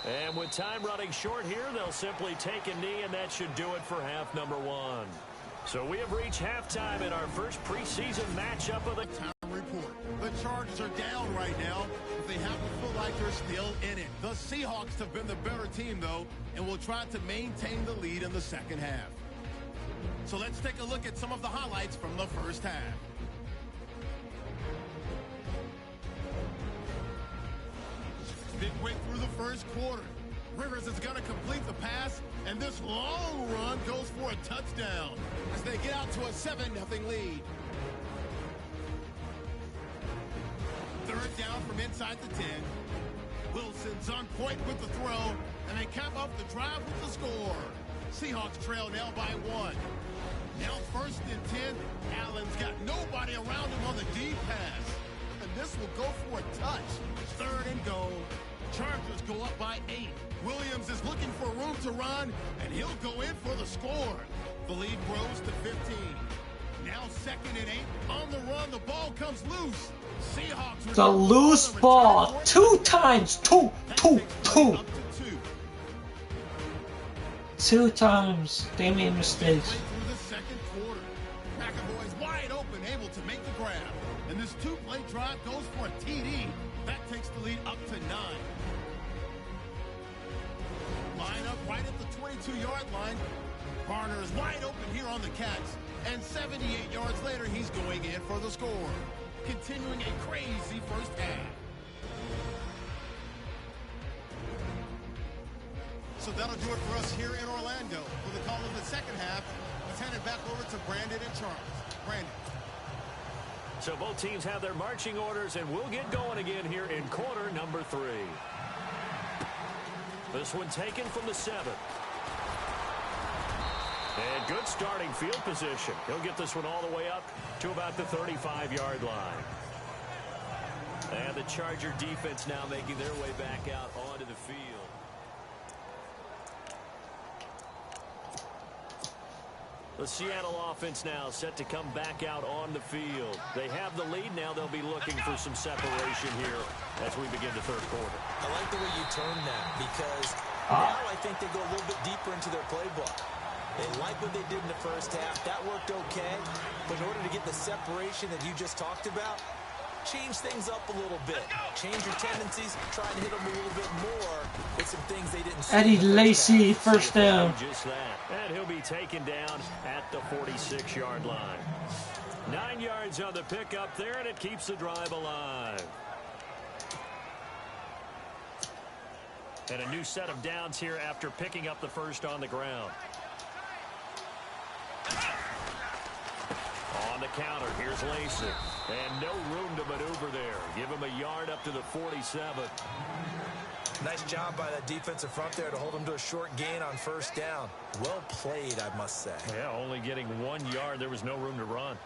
And with time running short here, they'll simply take a knee, and that should do it for half number 1. So we have reached halftime in our first preseason matchup of the time report. The Chargers are down right now, but they happen to feel like they're still in it. The Seahawks have been the better team, though, and will try to maintain the lead in the second half. So let's take a look at some of the highlights from the first half. Midway through the first quarter, Rivers is going to complete the pass, and this long run goes for a touchdown as they get out to a 7-0 lead. Third down from inside the 10. Wilson's on point with the throw, and they cap up the drive with the score. Seahawks trail now by 1. Now first and 10. Allen's got nobody around him on the deep pass. this will go for a touch. 3rd and goal. Chargers go up by 8. Williams is looking for room to run, and he'll go in for the score. The lead grows to 15. Now 2nd and 8. On the run, the ball comes loose. Seahawks. The loose ball 2 times. 2 times. They made mistakes. Through the 2nd quarter. McAvoy's wide open, able to make the grab. And this 2-play drive goes for a TD. That takes the lead up to 9. Line up right at the 22-yard line. Barner is wide open here on the catch. And 78 yards later, he's going in for the score. Continuing a crazy first half. So that'll do it for us here in Orlando. For the call of the second half, let's hand it back over to Brandon and Charles. Brandon. So both teams have their marching orders, and we'll get going again here in quarter number 3. This one taken from the 7. And good starting field position. He'll get this one all the way up to about the 35-yard line. And the Charger defense now making their way back out onto the field. The Seattle offense now set to come back out on the field. They have the lead now. They'll be looking for some separation here as we begin the 3rd quarter. I like the way you turn that because now I think they go a little bit deeper into their playbook. They like what they did in the first half. That worked okay. But in order to get the separation that you just talked about, change things up a little bit. Change your tendencies. Try and hit them a little bit more with some things they didn't see. Eddie Lacy, first down. Just that. And he'll be taken down at the 46-yard line. 9 yards on the pickup there, and it keeps the drive alive. And a new set of downs here after picking up the first on the ground. On the counter, here's Lacy. And no room to maneuver there. Give him a yard up to the 47. Nice job by that defensive front there to hold him to a short gain on first down. Well played, I must say. Yeah, only getting 1 yard. There was no room to run.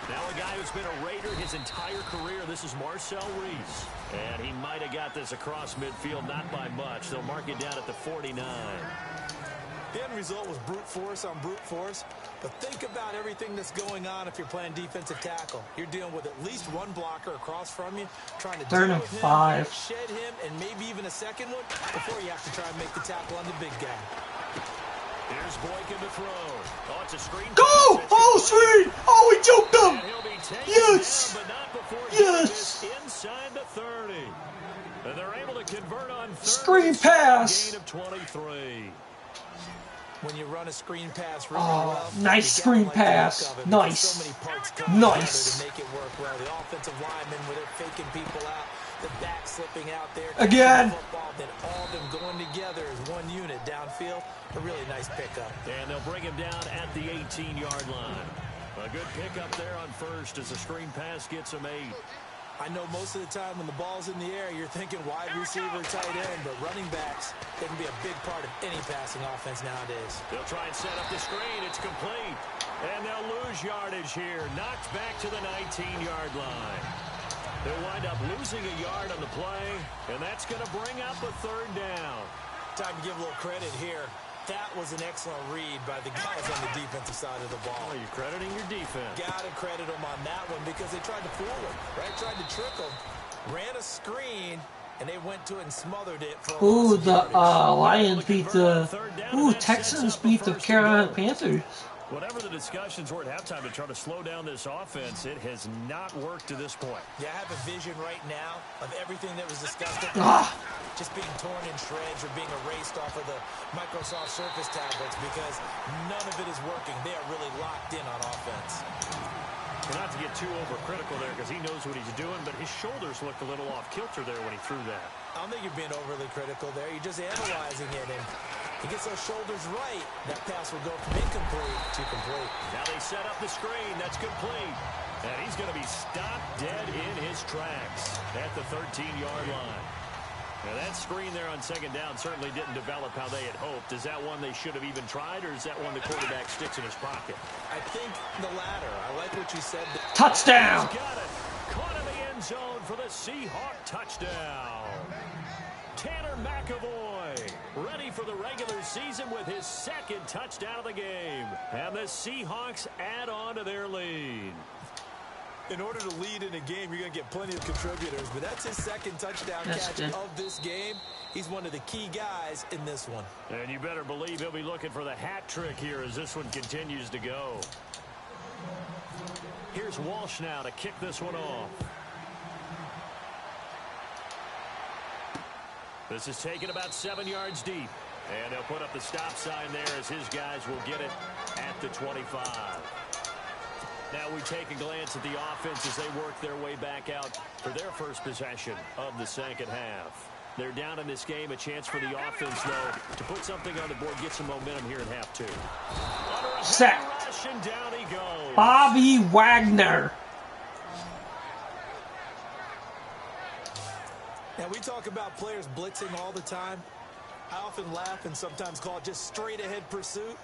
Now a guy who's been a Raider his entire career. This is Marcel Reese. And he might have got this across midfield, not by much. They'll mark it down at the 49. The end result was brute force on brute force. But think about everything that's going on if you're playing defensive tackle. You're dealing with at least one blocker across from you, trying to deal with him, shed him, and maybe even a second one before you have to try and make the tackle on the big guy. Here's Boykin to throw. Oh, it's a screen. Go! Oh, screen! Oh, he juked him! Yes! Down, but not before yes! Inside the 30. And they're able to convert on third. Screen pass! Gain of 23. When you run a screen pass really well, nice screen pass. Nice. So many parts nice. To make it work well. The offensive linemen, where they're faking people out, the back slipping out there. Again. Football, then all of them going together as one unit downfield. A really nice pickup. And they'll bring him down at the 18-yard line. A good pickup there on first as the screen pass gets him 8. I know most of the time when the ball's in the air, you're thinking wide receiver, tight end, but running backs, they can be a big part of any passing offense nowadays. They'll try and set up the screen. It's complete. And they'll lose yardage here. Knocked back to the 19-yard line. They'll wind up losing a yard on the play, and that's going to bring up a 3rd down. Time to give a little credit here. That was an excellent read by the guys on the defensive side of the ball. Oh, you're crediting your defense. Got to credit them on that one because they tried to fool him, right? Tried to trick him, ran a screen, and they went to it and smothered it. Ooh, the Lions beat the... Ooh, Texans beat the Carolina Panthers. Whatever the discussions were at halftime to try to slow down this offense, it has not worked to this point. Yeah, I have a vision right now of everything that was discussed at just being torn in shreds or being erased off of the Microsoft Surface tablets because none of it is working. They are really locked in on offense. And not to get too overcritical there because he knows what he's doing, but his shoulders looked a little off kilter there when he threw that. I don't think you're being overly critical there. You're just analyzing it, and he gets those shoulders right. That pass will go from incomplete to complete. Now they set up the screen. That's complete. And he's going to be stopped dead in his tracks at the 13-yard line. Now that screen there on second down certainly didn't develop how they had hoped. Is that one they should have even tried, or is that one the quarterback sticks in his pocket? I think the latter. I like what you said. Touchdown! He's got it. Caught in the end zone for the Seahawk touchdown. Tanner McAvoy ready for the regular season with his second touchdown of the game. And the Seahawks add on to their lead. In order to lead in a game, you're going to get plenty of contributors, but that's his second touchdown catch of this game. He's one of the key guys in this one. And you better believe he'll be looking for the hat trick here as this one continues to go. Here's Walsh now to kick this one off. This is taken about 7 yards deep. And they'll put up the stop sign there as his guys will get it at the 25. Now we take a glance at the offense as they work their way back out for their first possession of the second half. They're down in this game. A chance for the offense, though, to put something on the board, get some momentum here in half two. Set. Rush, and down he goes. Bobby Wagner. Now, we talk about players blitzing all the time. I often laugh and sometimes call it just straight-ahead pursuit.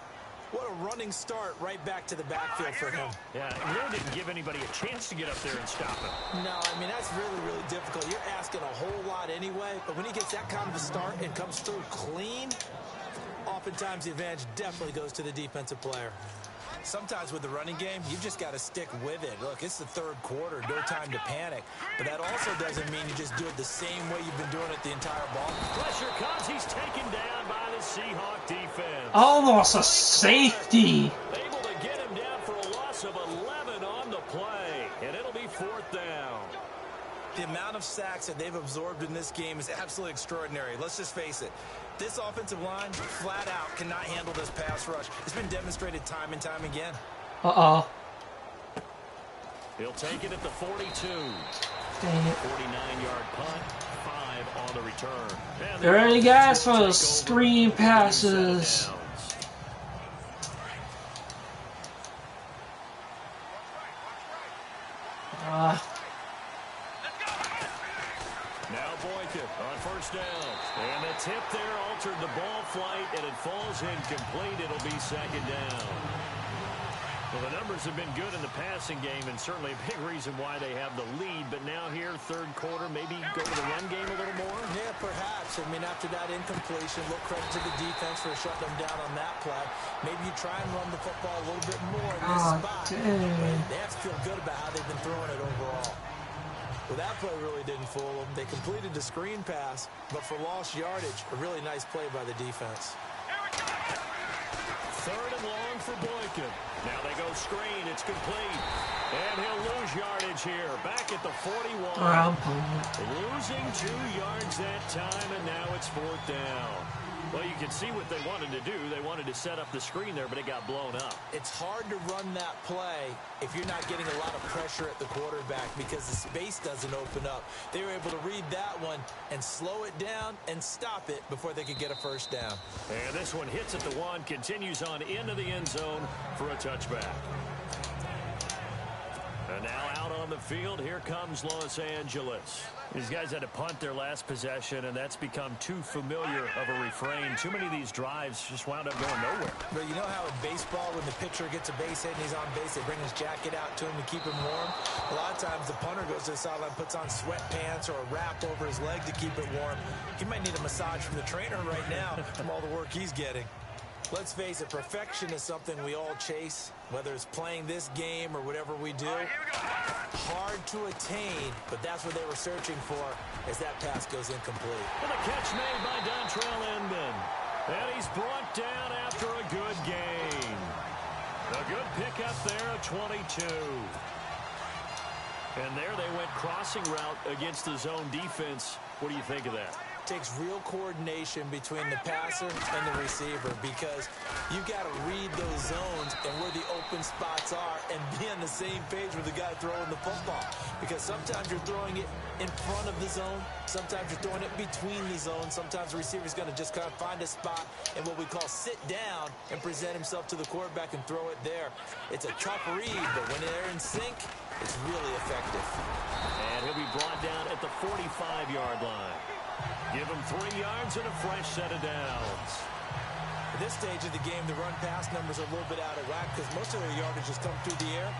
What a running start right back to the backfield for him. Yeah, it really didn't give anybody a chance to get up there and stop him. No, I mean, that's really, really difficult. You're asking a whole lot anyway, but when he gets that kind of a start and comes through clean, oftentimes the advantage definitely goes to the defensive player. Sometimes with the running game, you just got to stick with it. Look, it's the third quarter, no time to panic. But that also doesn't mean you just do it the same way you've been doing it the entire ball. Pressure comes. He's taken down by the Seahawk defense. Almost a safety. Able to get him down for a loss of 11 on the play. And it'll be fourth down. The amount of sacks that they've absorbed in this game is absolutely extraordinary. Let's just face it. This offensive line, flat out, cannot handle this pass rush. It's been demonstrated time and time again. Uh-oh. He'll take it at the 42. Dang it. 49-yard punt, 5 on the return. Early guys for the screen passes. Now Boykin on first down. And the tip there altered the ball flight, and it falls incomplete. It'll be second down. Well, the numbers have been good in the passing game, and certainly a big reason why they have the lead. But now here, third quarter, maybe go to the run game a little more? Yeah, perhaps. I mean, after that incompletion, little credit to the defense for shutting them down on that play. Maybe you try and run the football a little bit more in this spot. But they have to feel good about how they've been throwing it overall. Well, that play really didn't fool them. They completed the screen pass, but for lost yardage, a really nice play by the defense. Third and long for Boykin. Now they go screen. It's complete. And he'll lose yardage here. Back at the 41. Losing 2 yards that time, and now it's fourth down. Well, you can see what they wanted to do. They wanted to set up the screen there, but it got blown up. It's hard to run that play if you're not getting a lot of pressure at the quarterback because the space doesn't open up. They were able to read that one and slow it down and stop it before they could get a first down. And this one hits at the 1, continues on into the end zone for a touchback. And now out on the field, here comes Los Angeles. These guys had to punt their last possession, and that's become too familiar of a refrain. Too many of these drives just wound up going nowhere. But you know how in baseball, when the pitcher gets a base hit and he's on base, they bring his jacket out to him to keep him warm? A lot of times the punter goes to the sideline, puts on sweatpants or a wrap over his leg to keep it warm. He might need a massage from the trainer right now from all the work he's getting. Let's face it, perfection is something we all chase, whether it's playing this game or whatever we do. Hard to attain, but that's what they were searching for as that pass goes incomplete. And a catch made by Dontrell Inman. And he's brought down after a good gain. A good pickup there at 22. And there they went crossing route against the zone defense. What do you think of that? Takes real coordination between the passer and the receiver because you've got to read those zones and where the open spots are and be on the same page with the guy throwing the football. Because sometimes you're throwing it in front of the zone, sometimes you're throwing it between the zones, sometimes the receiver's going to just kind of find a spot and what we call sit down and present himself to the quarterback and throw it there. It's a tough read, but when they're in sync, it's really effective. And he'll be brought down at the 45-yard line. Give him 3 yards and a fresh set of downs. At this stage of the game, the run-pass numbers are a little bit out of whack because most of their yardage has come through the air.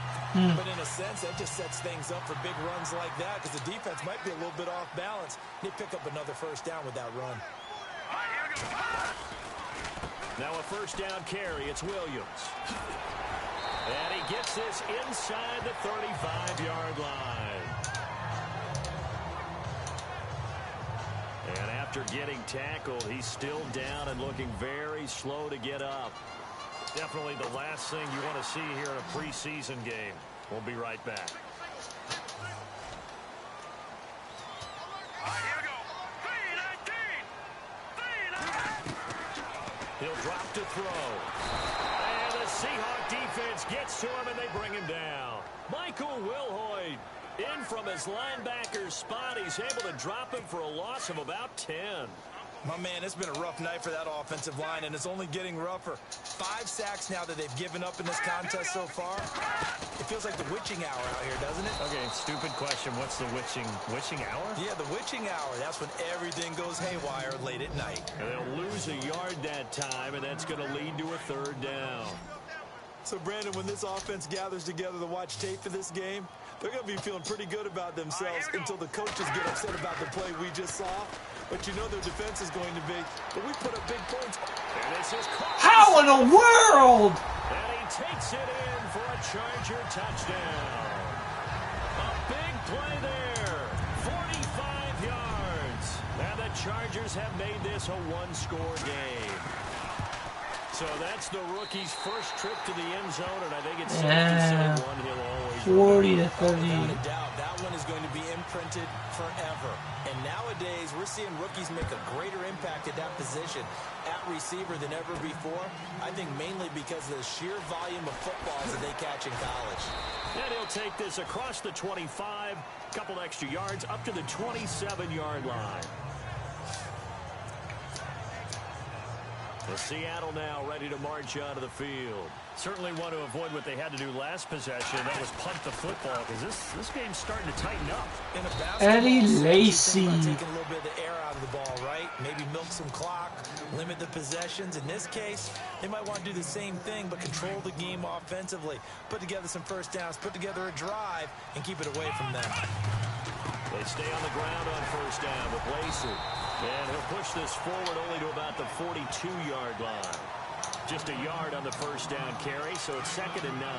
But in a sense, that just sets things up for big runs like that because the defense might be a little bit off balance. They pick up another first down with that run. Now a first down carry. It's Williams. And he gets this inside the 35-yard line. And after getting tackled, he's still down and looking very slow to get up. Definitely the last thing you want to see here in a preseason game. We'll be right back. He'll drop to throw. And the Seahawk defense gets to him, and they bring him down. Michael Wilhoit in from his linebacker's spot. He's able to drop him for a loss of about 10. My man, it's been a rough night for that offensive line, and it's only getting rougher. 5 sacks now that they've given up in this contest so far. It feels like the witching hour out here, doesn't it? Okay, stupid question. What's the witching hour? Yeah, the witching hour. That's when everything goes haywire late at night. And they'll lose a yard that time, and that's going to lead to a 3rd down. So, Brandon, when this offense gathers together to watch tape for this game, they're going to be feeling pretty good about themselves until the coaches get upset about the play we just saw. But you know their defense is going to be. But we put up big points. And this is How in the world? And he takes it in for a Charger touchdown. A big play there. 45 yards. And the Chargers have made this a 1-score game. So that's the rookie's first trip to the end zone, and I think it's safe to say one he'll always 40 to 30. Without a doubt, that one is going to be imprinted forever. And nowadays, we're seeing rookies make a greater impact at that position at receiver than ever before. I think mainly because of the sheer volume of footballs that they catch in college. And he'll take this across the 25, a couple extra yards, up to the 27-yard line. The Seattle now ready to march onto the field. Certainly want to avoid what they had to do last possession. That was punt the football, because this game's starting to tighten up. In a basketball Eddie sense, Lacy. you think about taking a little bit of the air out of the ball, right? Maybe milk some clock, limit the possessions. In this case, they might want to do the same thing, but control the game offensively. Put together some first downs, put together a drive, and keep it away from them. They stay on the ground on first down with Lacy. And he'll push this forward only to about the 42-yard line. Just a yard on the first down carry, so it's 2nd and 9.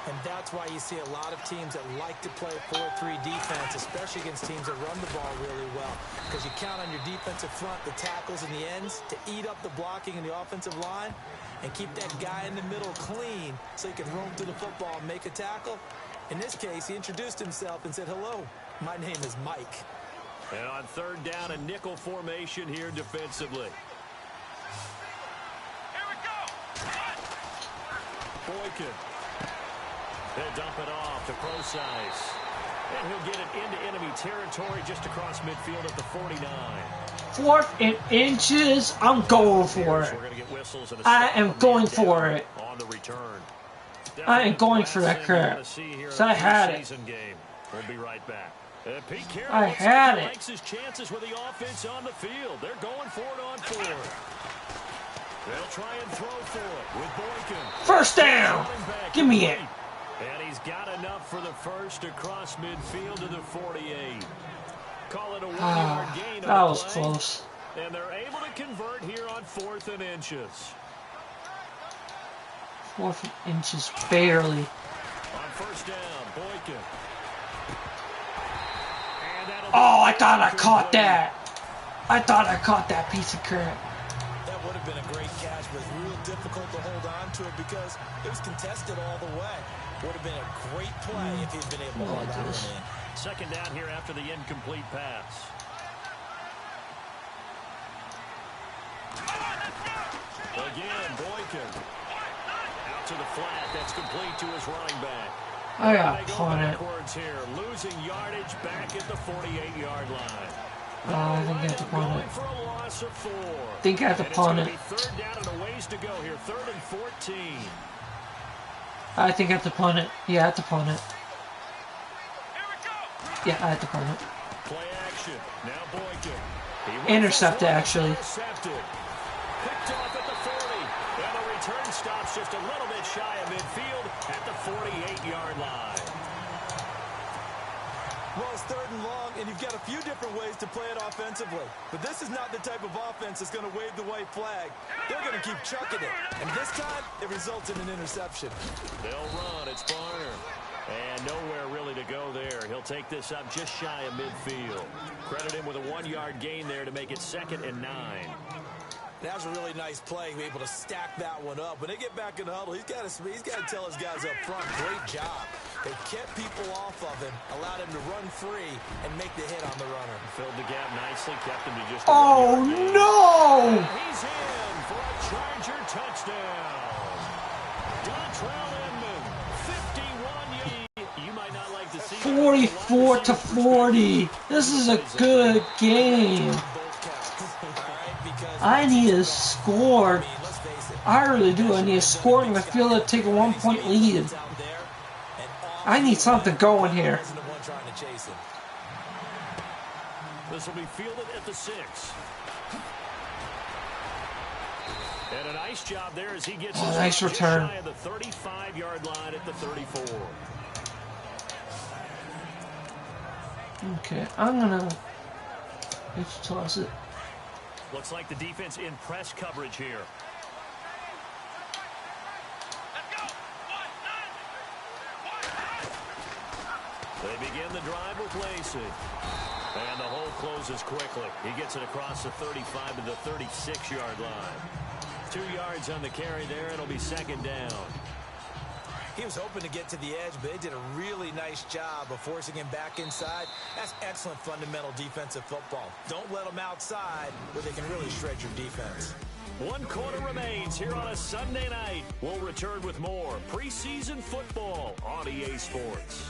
And that's why you see a lot of teams that like to play 4-3 defense, especially against teams that run the ball really well. Because you count on your defensive front, the tackles and the ends, to eat up the blocking in the offensive line and keep that guy in the middle clean so he can roam through the football and make a tackle. In this case, he introduced himself and said, "Hello, my name is Mike." And on 3rd down, a nickel formation here defensively. Here we go. Boykin. They'll dump it off to Procise. And he'll get it into enemy territory just across midfield at the 49. 4th and inches. I'm going for it. We're going to get whistles and I am going for it. On the return. I am going for that crap. So I had it. Game. We'll be right back. Pete Carroll I had it. likes his chances with the offense on the field. They're going for it on 4th. They'll try and throw for it with Boykin. First down. Give me it. And he's got enough for the first across midfield to the 48. Call it a 1-yard gain. That was close. And they're able to convert here on 4th and inches. 4th and inches, barely. On first down, Boykin. Oh, I thought I caught that. I thought I caught that piece of crap. That would have been a great catch, but it's real difficult to hold on to it because it was contested all the way. Would have been a great play if he'd been able to hold that one in. 2nd down here after the incomplete pass. Again, Boykin. Out to the flat. That's complete to his running back. I got punted. Here, losing yardage back at the 48-yard line. I think I have to punt it. For a loss of 4. I think I have to punt it. 3rd down and a ways to go here. 3rd and 14. I think I have to punt it. Yeah, I have to punt it. Here we go. Yeah, I have to punt it. Play action. possession. Now Boykin. Intercepted, actually. Intercepted. Picked off at the 40. And the return stops just a little bit shy of midfield at the 48-yard line. Well, it's 3rd and long, and you've got a few different ways to play it offensively. But this is not the type of offense that's going to wave the white flag. They're going to keep chucking it. And this time, it results in an interception. They'll run. It's Barner. And nowhere really to go there. He'll take this up just shy of midfield. Credit him with a 1-yard gain there to make it 2nd and 9. That was a really nice play, be able to stack that one up. When they get back in the huddle, he's got to tell his guys up front, great job. They kept people off of him, allowed him to run free, and make the hit on the runner. Filled the gap nicely, kept him to just a Oh, 1-yard gain. no! He's in for a Charger touchdown. Dontrell Inman, 51 yards. You might not like to see 44 to 40. This is a good game. I need a score. I really do. I need a score and I feel to take a 1-point lead. I need something going here. This will be fielded at the 6. And a nice job there as he gets his nice return. shy of the 35-yard line at the 34. Okay, I'm gonna toss it. Looks like the defense in press coverage here. They begin the drive with Lacey. And the hole closes quickly. He gets it across the 35 to the 36-yard line. 2 yards on the carry there. It'll be 2nd down. He was hoping to get to the edge, but they did a really nice job of forcing him back inside. That's excellent fundamental defensive football. Don't let them outside where they can really shred your defense. 1 quarter remains here on a Sunday night. We'll return with more preseason football on EA Sports.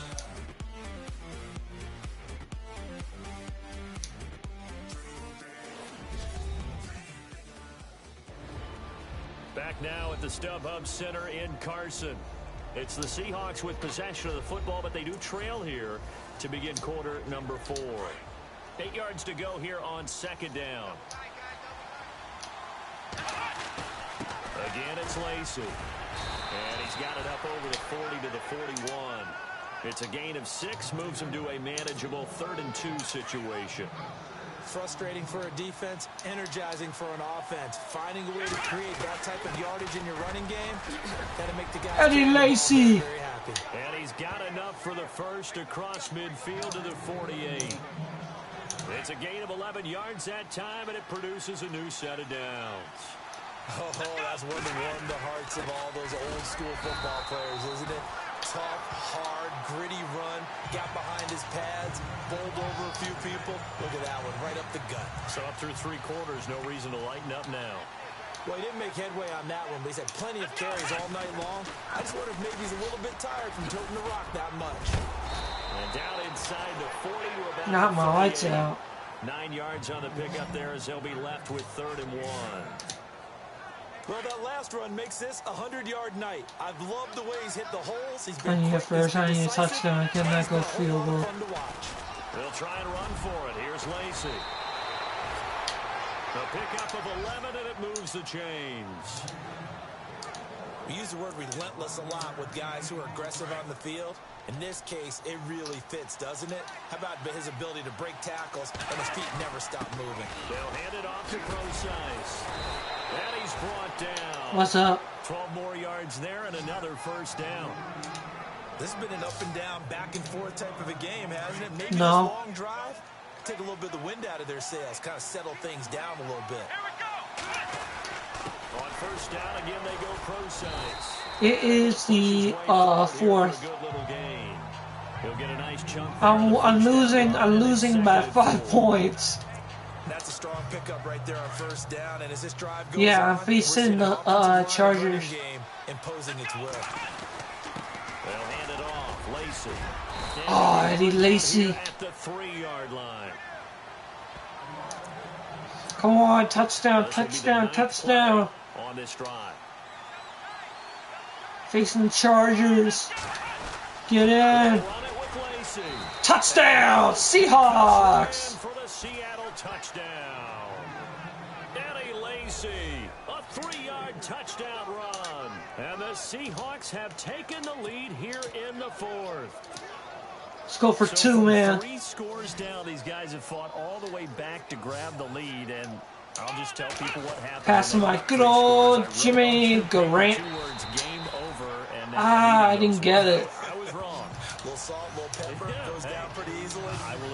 Back now at the StubHub Center in Carson. It's the Seahawks with possession of the football, but they do trail here to begin quarter number 4. 8 yards to go here on 2nd down. Again, it's Lacey. And he's got it up over the 40 to the 41. It's a gain of 6, moves him to a manageable 3rd and 2 situation. Frustrating for a defense, energizing for an offense. Finding a way to create that type of yardage in your running game, that'll make the guys Eddie Lacy. very happy. And he's got enough for the first across midfield to the 48. It's a gain of 11 yards that time, and it produces a new set of downs. Oh, that's one to warm the hearts of all those old school football players, isn't it? Tough, hard, gritty run, got behind his pads, bowled over a few people. Look at that one, right up the gut. So up through 3 quarters, no reason to lighten up now. Well, he didn't make headway on that one, but he's had plenty of carries all night long. I just wonder if maybe he's a little bit tired from toting the rock that much. And down inside the 40 to about Not my lights 48. out. 9 yards on the pickup there as they'll be left with 3rd and 1. Well, that last run makes this a 100-yard night. I've loved the way he's hit the holes. He's I been need a quick, first, he's been I need a decisive. touchdown. I cannot go He's been a field whole lot goal. of fun to watch. They'll try and run for it. Here's Lacey. A pickup of 11, and it moves the chains. We use the word relentless a lot with guys who are aggressive on the field. In this case, it really fits, doesn't it? How about his ability to break tackles and his feet never stop moving? They'll hand it off to Procise. And he's brought down. What's up? 12 more yards there and another first down. This has been an up and down, back and forth type of a game, hasn't it? Maybe No. this long drive, take a little bit of the wind out of their sails, kind of settle things down a little bit. On first down, again, they go Procise. It is the 4th. Good little gain. He'll get a nice chunk. I'm losing by 5 points. That's a strong pickup right there on first down, and as this drive goes Yeah, on, I'm facing the Chargers. game imposing its will. They'll hand it off. Lacey. Oh, Eddie Lacy. At the 3-yard line. Come on, touchdown, This will be the touchdown, ninth touchdown. play on this drive. Facing the Chargers. Get in. Run it with Lacey. Touchdown, Seahawks. For the Seattle touchdown. Eddie Lacy, a 3-yard touchdown run. And the Seahawks have taken the lead here in the fourth. Let's go for two, man. 3 scores down, these guys have fought all the way back to grab the lead, and I'll just tell people what happened. Passing my good old Jimmy Garant. I didn't get it. I was wrong.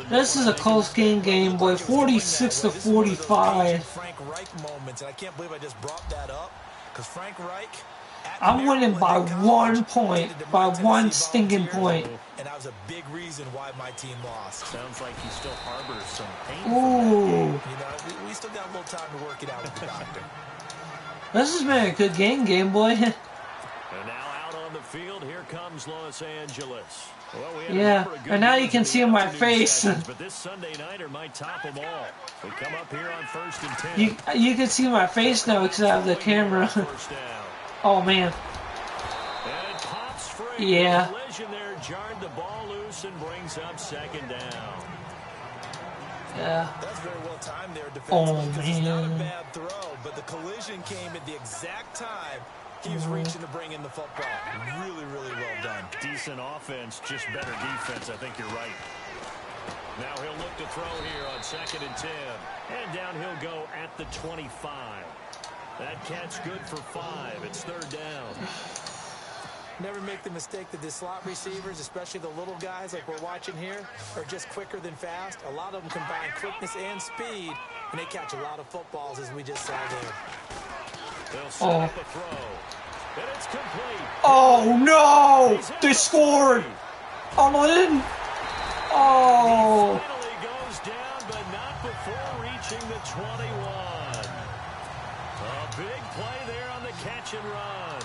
This is a close game, boy. 46-45. Frank Reich moments, and I can't believe I just brought that up because Frank Reich. I'm winning by 1 point, by 1 stinking point. And that was a big reason why my team lost. Sounds like he still harbors some pain. Ooh. You know, we still got a little time to work it out with the doctor. This has been a good game, boy. And now out on the field, here comes Los Angeles. Well, we yeah, and now you can see my face. But this Sunday nighter might top them all. We come up here on 1st and 10. You can see my face now because I have the camera. Oh man. And it pops free. Yeah. The collision there jarred the ball loose and brings up 2nd down. Yeah. That's very well timed there defensively because it's not a man. bad throw, but the collision came at the exact time he was reaching to bring in the football. Really, really well done. Decent offense, just better defense. I think you're right. Now he'll look to throw here on 2nd and 10. And down he'll go at the 25. That catch good for 5. It's 3rd down. Never make the mistake that the slot receivers, especially the little guys like we're watching here, are just quicker than fast. A lot of them combine quickness and speed, and they catch a lot of footballs, as we just saw there. They'll set up the throw. And it's complete. Oh, no! They scored! Oh, no, they didn't. Oh. He finally goes down, but not before reaching the 21. A big play there on the catch and run.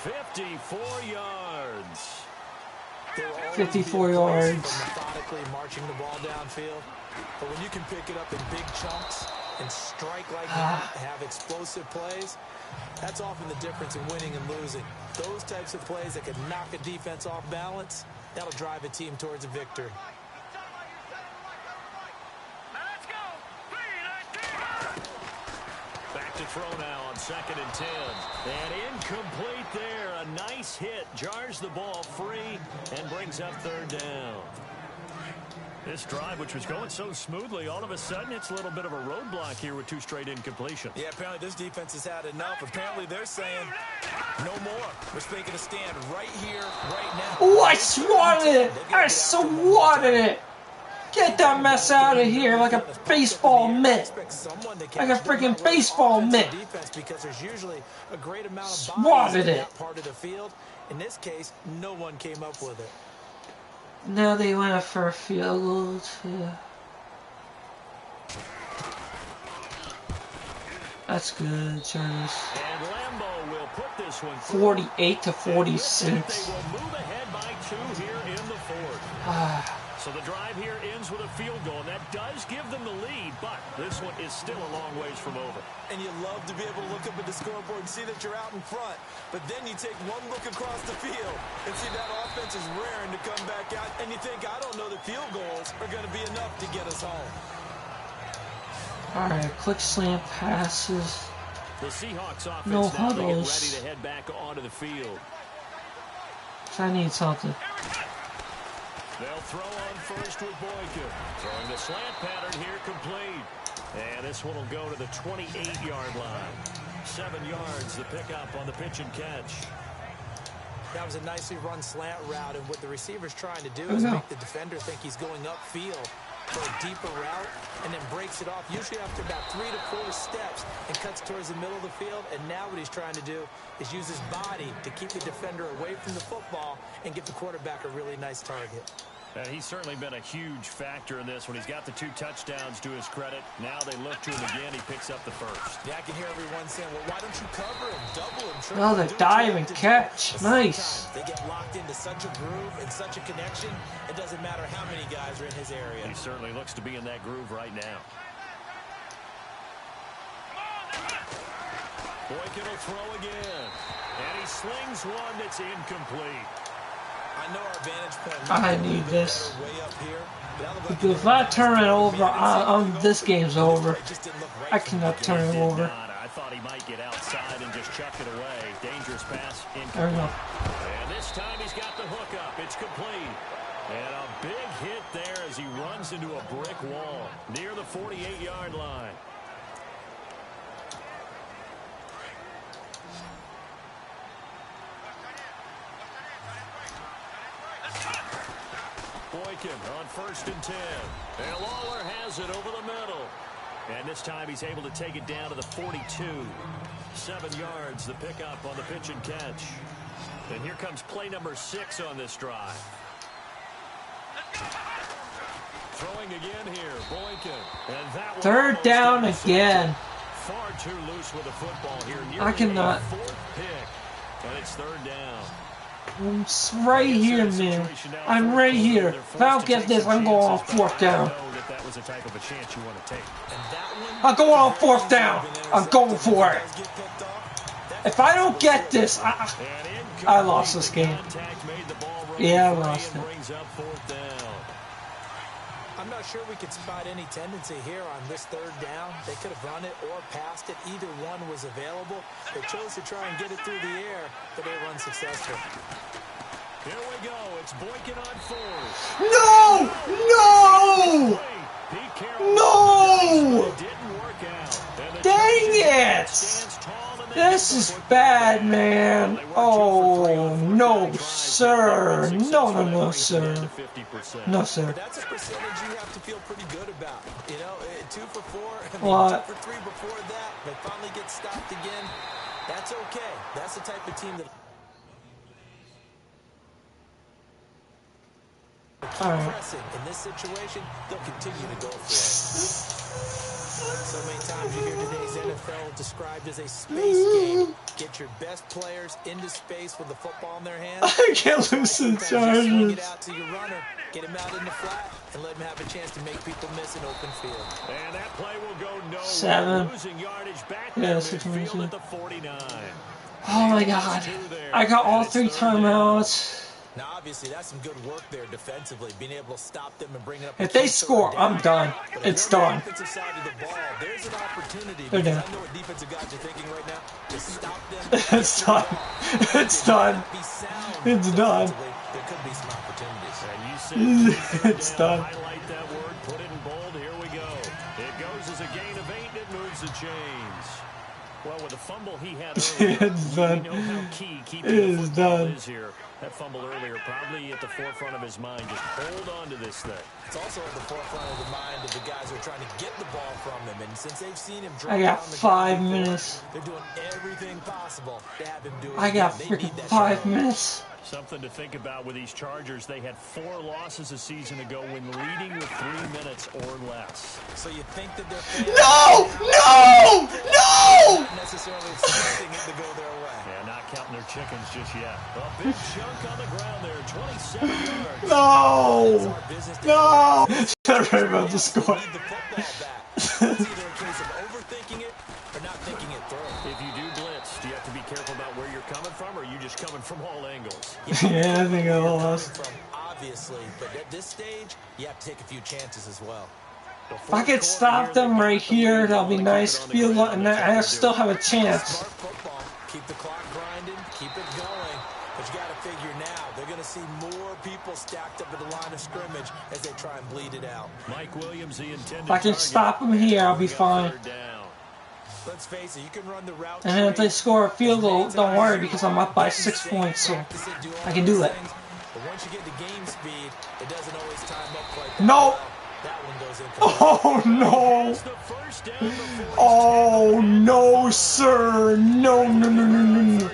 54 yards. 54 yards. Methodically marching the ball downfield. But when you can pick it up in big chunks and strike like that, have explosive plays, that's often the difference in winning and losing. Those types of plays that can knock a defense off balance, that'll drive a team towards a victory. Back to throw now on 2nd and 10. And incomplete there. A nice hit. Jars the ball free and brings up 3rd down. This drive, which was going so smoothly, all of a sudden it's a little bit of a roadblock here with 2 straight incompletions. Yeah, apparently this defense has had enough. Apparently they're saying no more. We're making a stand right here, right now. Oh, I swatted it! I swatted it! Get that mess out of here like a baseball mitt. Like a freaking baseball mitt. Because there's usually a great amount of swatted it. part of the field. In this case, no one came up with it. Now they went for a field goal too. That's good, Charles. 48-46. They will move ahead by 2 here in the 4th. So the drive here ends with a field goal, and that does give them the lead, but this one is still a long ways from over. And you love to be able to look up at the scoreboard and see that you're out in front, but then you take one look across the field and see that offense is raring to come back out, and you think, I don't know that field goals are going to be enough to get us home. All right, quick slant passes. The Seahawks offense No now they get ready huddles. to head back onto the field. I need something. They'll throw on first with Boykin. Throwing the slant pattern here complete. And this one will go to the 28-yard line. 7 yards the pickup on the pitch and catch. That was a nicely run slant route, and what the receiver's trying to do is make the defender think he's going upfield for a deeper route, and then breaks it off, usually after about 3 to 4 steps, and cuts towards the middle of the field. And now what he's trying to do is use his body to keep the defender away from the football and give the quarterback a really nice target. He's certainly been a huge factor in this when he's got the 2 touchdowns to his credit. Now they look to him again. He picks up the first. Yeah, I can hear everyone saying, well, why don't you cover him, double him, triple Oh, him, the do dive what and you catch. do. Nice. They get locked into such a groove and such a connection, it doesn't matter how many guys are in his area. He certainly looks to be in that groove right now. Boykin will throw again. And he slings one that's incomplete. I know our vantage point. I need this. Way up here. Because if I turn it over, this game's over. I cannot turn it over. I thought he might get outside and just chuck it away. Dangerous pass. There we go. And this time he's got the hook up. It's complete. And a big hit there as he runs into a brick wall near the 48-yard line. Boykin on 1st and 10. And Lawler has it over the middle. And this time he's able to take it down to the 42. 7 yards, the pickup on the pitch and catch. And here comes play number 6 on this drive. Throwing again here, Boykin. And that 3rd down again. Far too loose with the football here. I cannot. 4th pick. And it's 3rd down. I'm right here, man. I'm right here. If I don't get this, I'm going on 4th down. That was a type of a chance you want to take. I'm going on 4th down. I'm going for it. If I don't get this, I lost this game. Yeah, I lost it. I'm not sure we could spot any tendency here on this 3rd down. They could have run it or passed it. Either one was available. They chose to try and get it through the air, but they were unsuccessful. Here we go. It's Boykin on 4th. No! No! No! Dang it! This is bad, man. Oh, no, sir. No, sir. No, sir. That's a percentage you have to feel pretty good about. You know, 2 for 4. What? 2 for 3 before that. They finally get stopped again. That's okay. That's the type of team that... Pressing. In this situation, they'll continue to go for it. So many times you hear today's NFL described as a space game. Get your best players into space with the football in their hands. I can't lose to the Chargers. Get out to your runner, get him out in the flat, and let him have a chance to make people miss an open field. And that play will go nowhere. 7. Losing yardage back Yeah, midfield at the 49. Oh my God! I got all 3 timeouts. Now, obviously, that's some good work there defensively, being able to stop them and bring it up. If they score, I'm done. It's done. There's an opportunity. They're done. I know what defensive guys are thinking right now. To stop them. It's done. It's done. It's done. There could be some opportunities. It's done. Highlight that word, put it in bold. Here we go. It goes as a gain of 8. It moves the chains. Well, with the fumble he had earlier, It's done. we know how key keeping It the is football done. is here. That fumble earlier probably at the forefront of his mind. Just hold on to this thing. It's also at the forefront of the mind of the guys who are trying to get the ball from him. And since they've seen him drop I got down the 5 ground, minutes. they're doing everything possible to have him do it. I got again. They freaking need that 5 shot. minutes. Something to think about with these Chargers. They had 4 losses a season ago when leading with 3 minutes or less. So you think that they're No! No! No! not necessarily expecting it to go their way. Yeah, not counting their chickens just yet. A big chunk on the ground there, 27 yards. No! No! Sorry about the score. Need the football back. It's either a case of overthinking it or not thinking it through. If you do blitz, do you have to be careful about where you're coming from, or are you just coming from all angles? Yeah, I think I lost. Obviously, but at this stage, you have to take a few chances as well. If I could stop them right here, that'll be nice. Field goal, and I still have a chance. Smart football. Keep the clock grinding, keep it going. But you got to figure now, they're going to see more people stacked up at the line of scrimmage as they try and bleed it out. Mike Williams, the intended If I can stop them here, I'll be fine. Let's face it, you can run the route. And then if they score a field goal, don't worry because I'm up by 6 points, so I can do it. But once you get to game speed, it doesn't always time up quite that No! well. That one goes in. Oh no! Oh no, sir! No, no, no, no, no, no.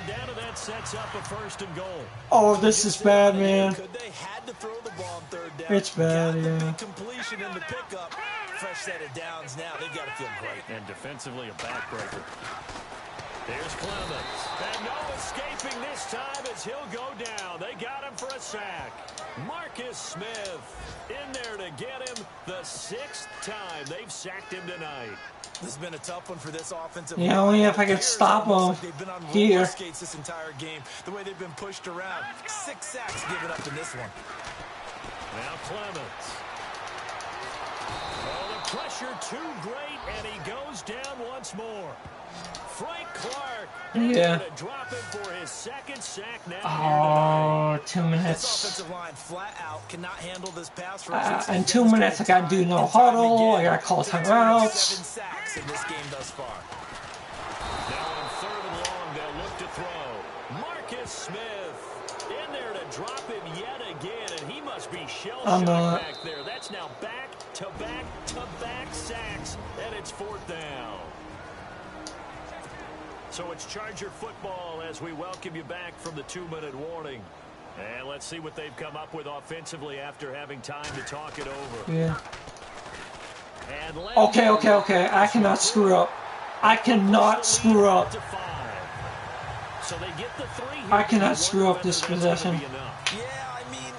Oh, this is bad, man. They had to throw the ball on 3rd down. It's bad, yeah. Completion in the pickup. Fresh set of downs now. They've got to feel great. And defensively, a backbreaker. Here's Clemens. And no escaping this time as he'll go down. They got him for a sack. Marcus Smith in there to get him the 6th time they've sacked him tonight. This has been a tough one for this offensive Yeah, only if I can stop them they've been on here. roller skates this entire game. The way they've been pushed around. 6 sacks given up in this one. Now Clemens. Oh, the pressure too great, and he goes down once more. Frank Clark. Yeah. To drop him for his 2nd sack now. Oh, 2 minutes. This offensive line flat out cannot handle this pass rush. In 2 minutes, I gotta do no huddle. I gotta call timeouts. 7 sacks in this game thus far. Now on 3rd and long, they'll look to throw. Marcus Smith in there to drop him yet again, and he must be shell-shocked back there. That's now back-to-back-to-back sacks, and it's 4th down. So it's Charger football as we welcome you back from the 2-minute warning. And let's see what they've come up with offensively after having time to talk it over. Yeah. Okay. I cannot screw up. I cannot screw up. So they get the 3 here. I cannot screw up this possession. Yeah, I mean,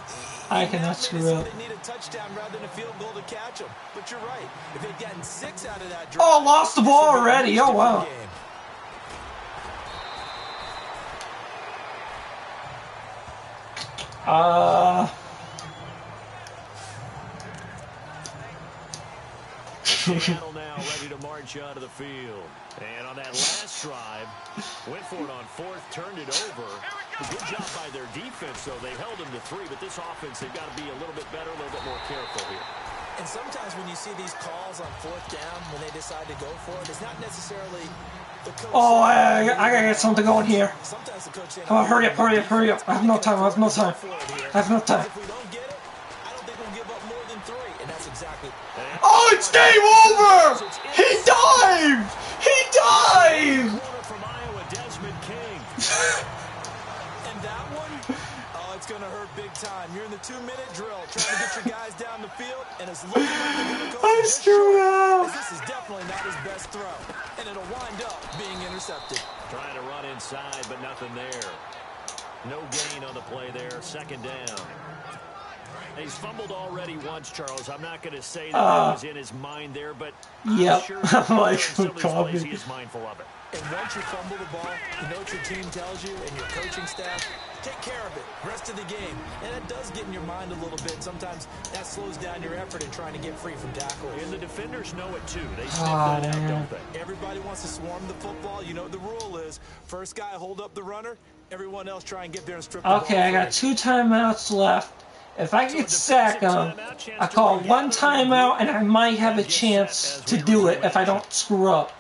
I cannot screw up. They need a touchdown rather than a field goal to catch them. But you're right. If they'd gotten 6 out of that drive, Oh, lost the ball already. Oh, wow. Seattle now ready to march out of the field. And on that last drive, went for it on 4th, turned it over. A good job by their defense, though. They held them to 3, but this offense, they've got to be a little bit better, a little bit more careful here. And sometimes when you see these calls on 4th down, when they decide to go for it, it's not necessarily the coach. Oh, I gotta get something going here. Sometimes the coach saying, Come on, hurry up. I have no time. I have no time. if we don't get it, I don't think we'll give up more than 3. And that's exactly. Oh, it's game over! He dived! He dived! From Iowa, Desmond King. And that one, oh, it's going to hurt big time. You're in the 2-minute drill, trying to get your guys down the field, and it's looking like they're going to go I just screwed short, up. as this is definitely not his best throw, and it'll wind up being intercepted. Trying to run inside, but nothing there. No gain on the play there. 2nd down. He's fumbled already once, Charles. I'm not going to say that was in his mind there, but Yep. I'm sure I'm like, some of these copy. plays he is mindful of it. And once you fumble the ball, you know what your team tells you and your coaching staff? Take care of it. Rest of the game. And it does get in your mind a little bit. Sometimes that slows down your effort in trying to get free from tackles. And the defenders know it, too. They sniff that out, don't they? Everybody wants to swarm the football. You know what the rule is. First guy hold up the runner. Everyone else try and get there and strip the ball. Okay, I got 2 timeouts left. If I get sacked, I call 1 timeout, and I might have a chance to do it if I don't screw up.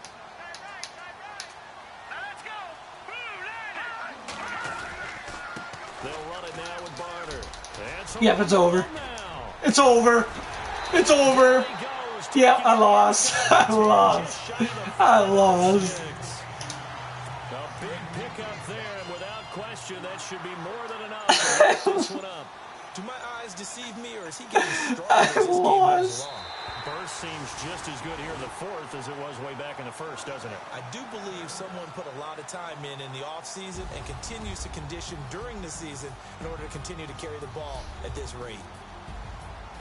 They'll run it now with Barner. Yep, it's over. It's over. It's over. Yep, I lost. I lost. I lost. A big pickup there, and without question, that should be more than enough to wrap this one up. Do my eyes deceive me, or is he getting stronger I as this game moves lost. along? Burst seems just as good here in the 4th as it was way back in the 1st, doesn't it? I do believe someone put a lot of time in the offseason and continues to condition during the season in order to continue to carry the ball at this rate.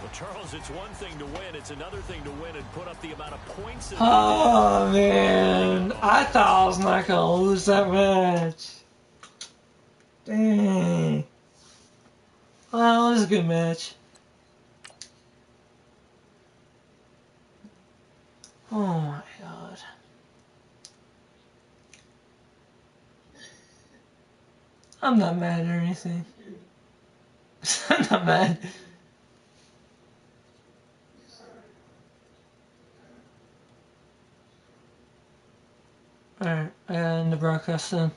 Well, Charles, it's one thing to win. It's another thing to win and put up the amount of points. Oh, man. I thought I was not going to lose that match. Dang. Well, it was a good match. Oh my god. I'm not mad or anything. I'm not mad. Alright, I gotta end the broadcast then.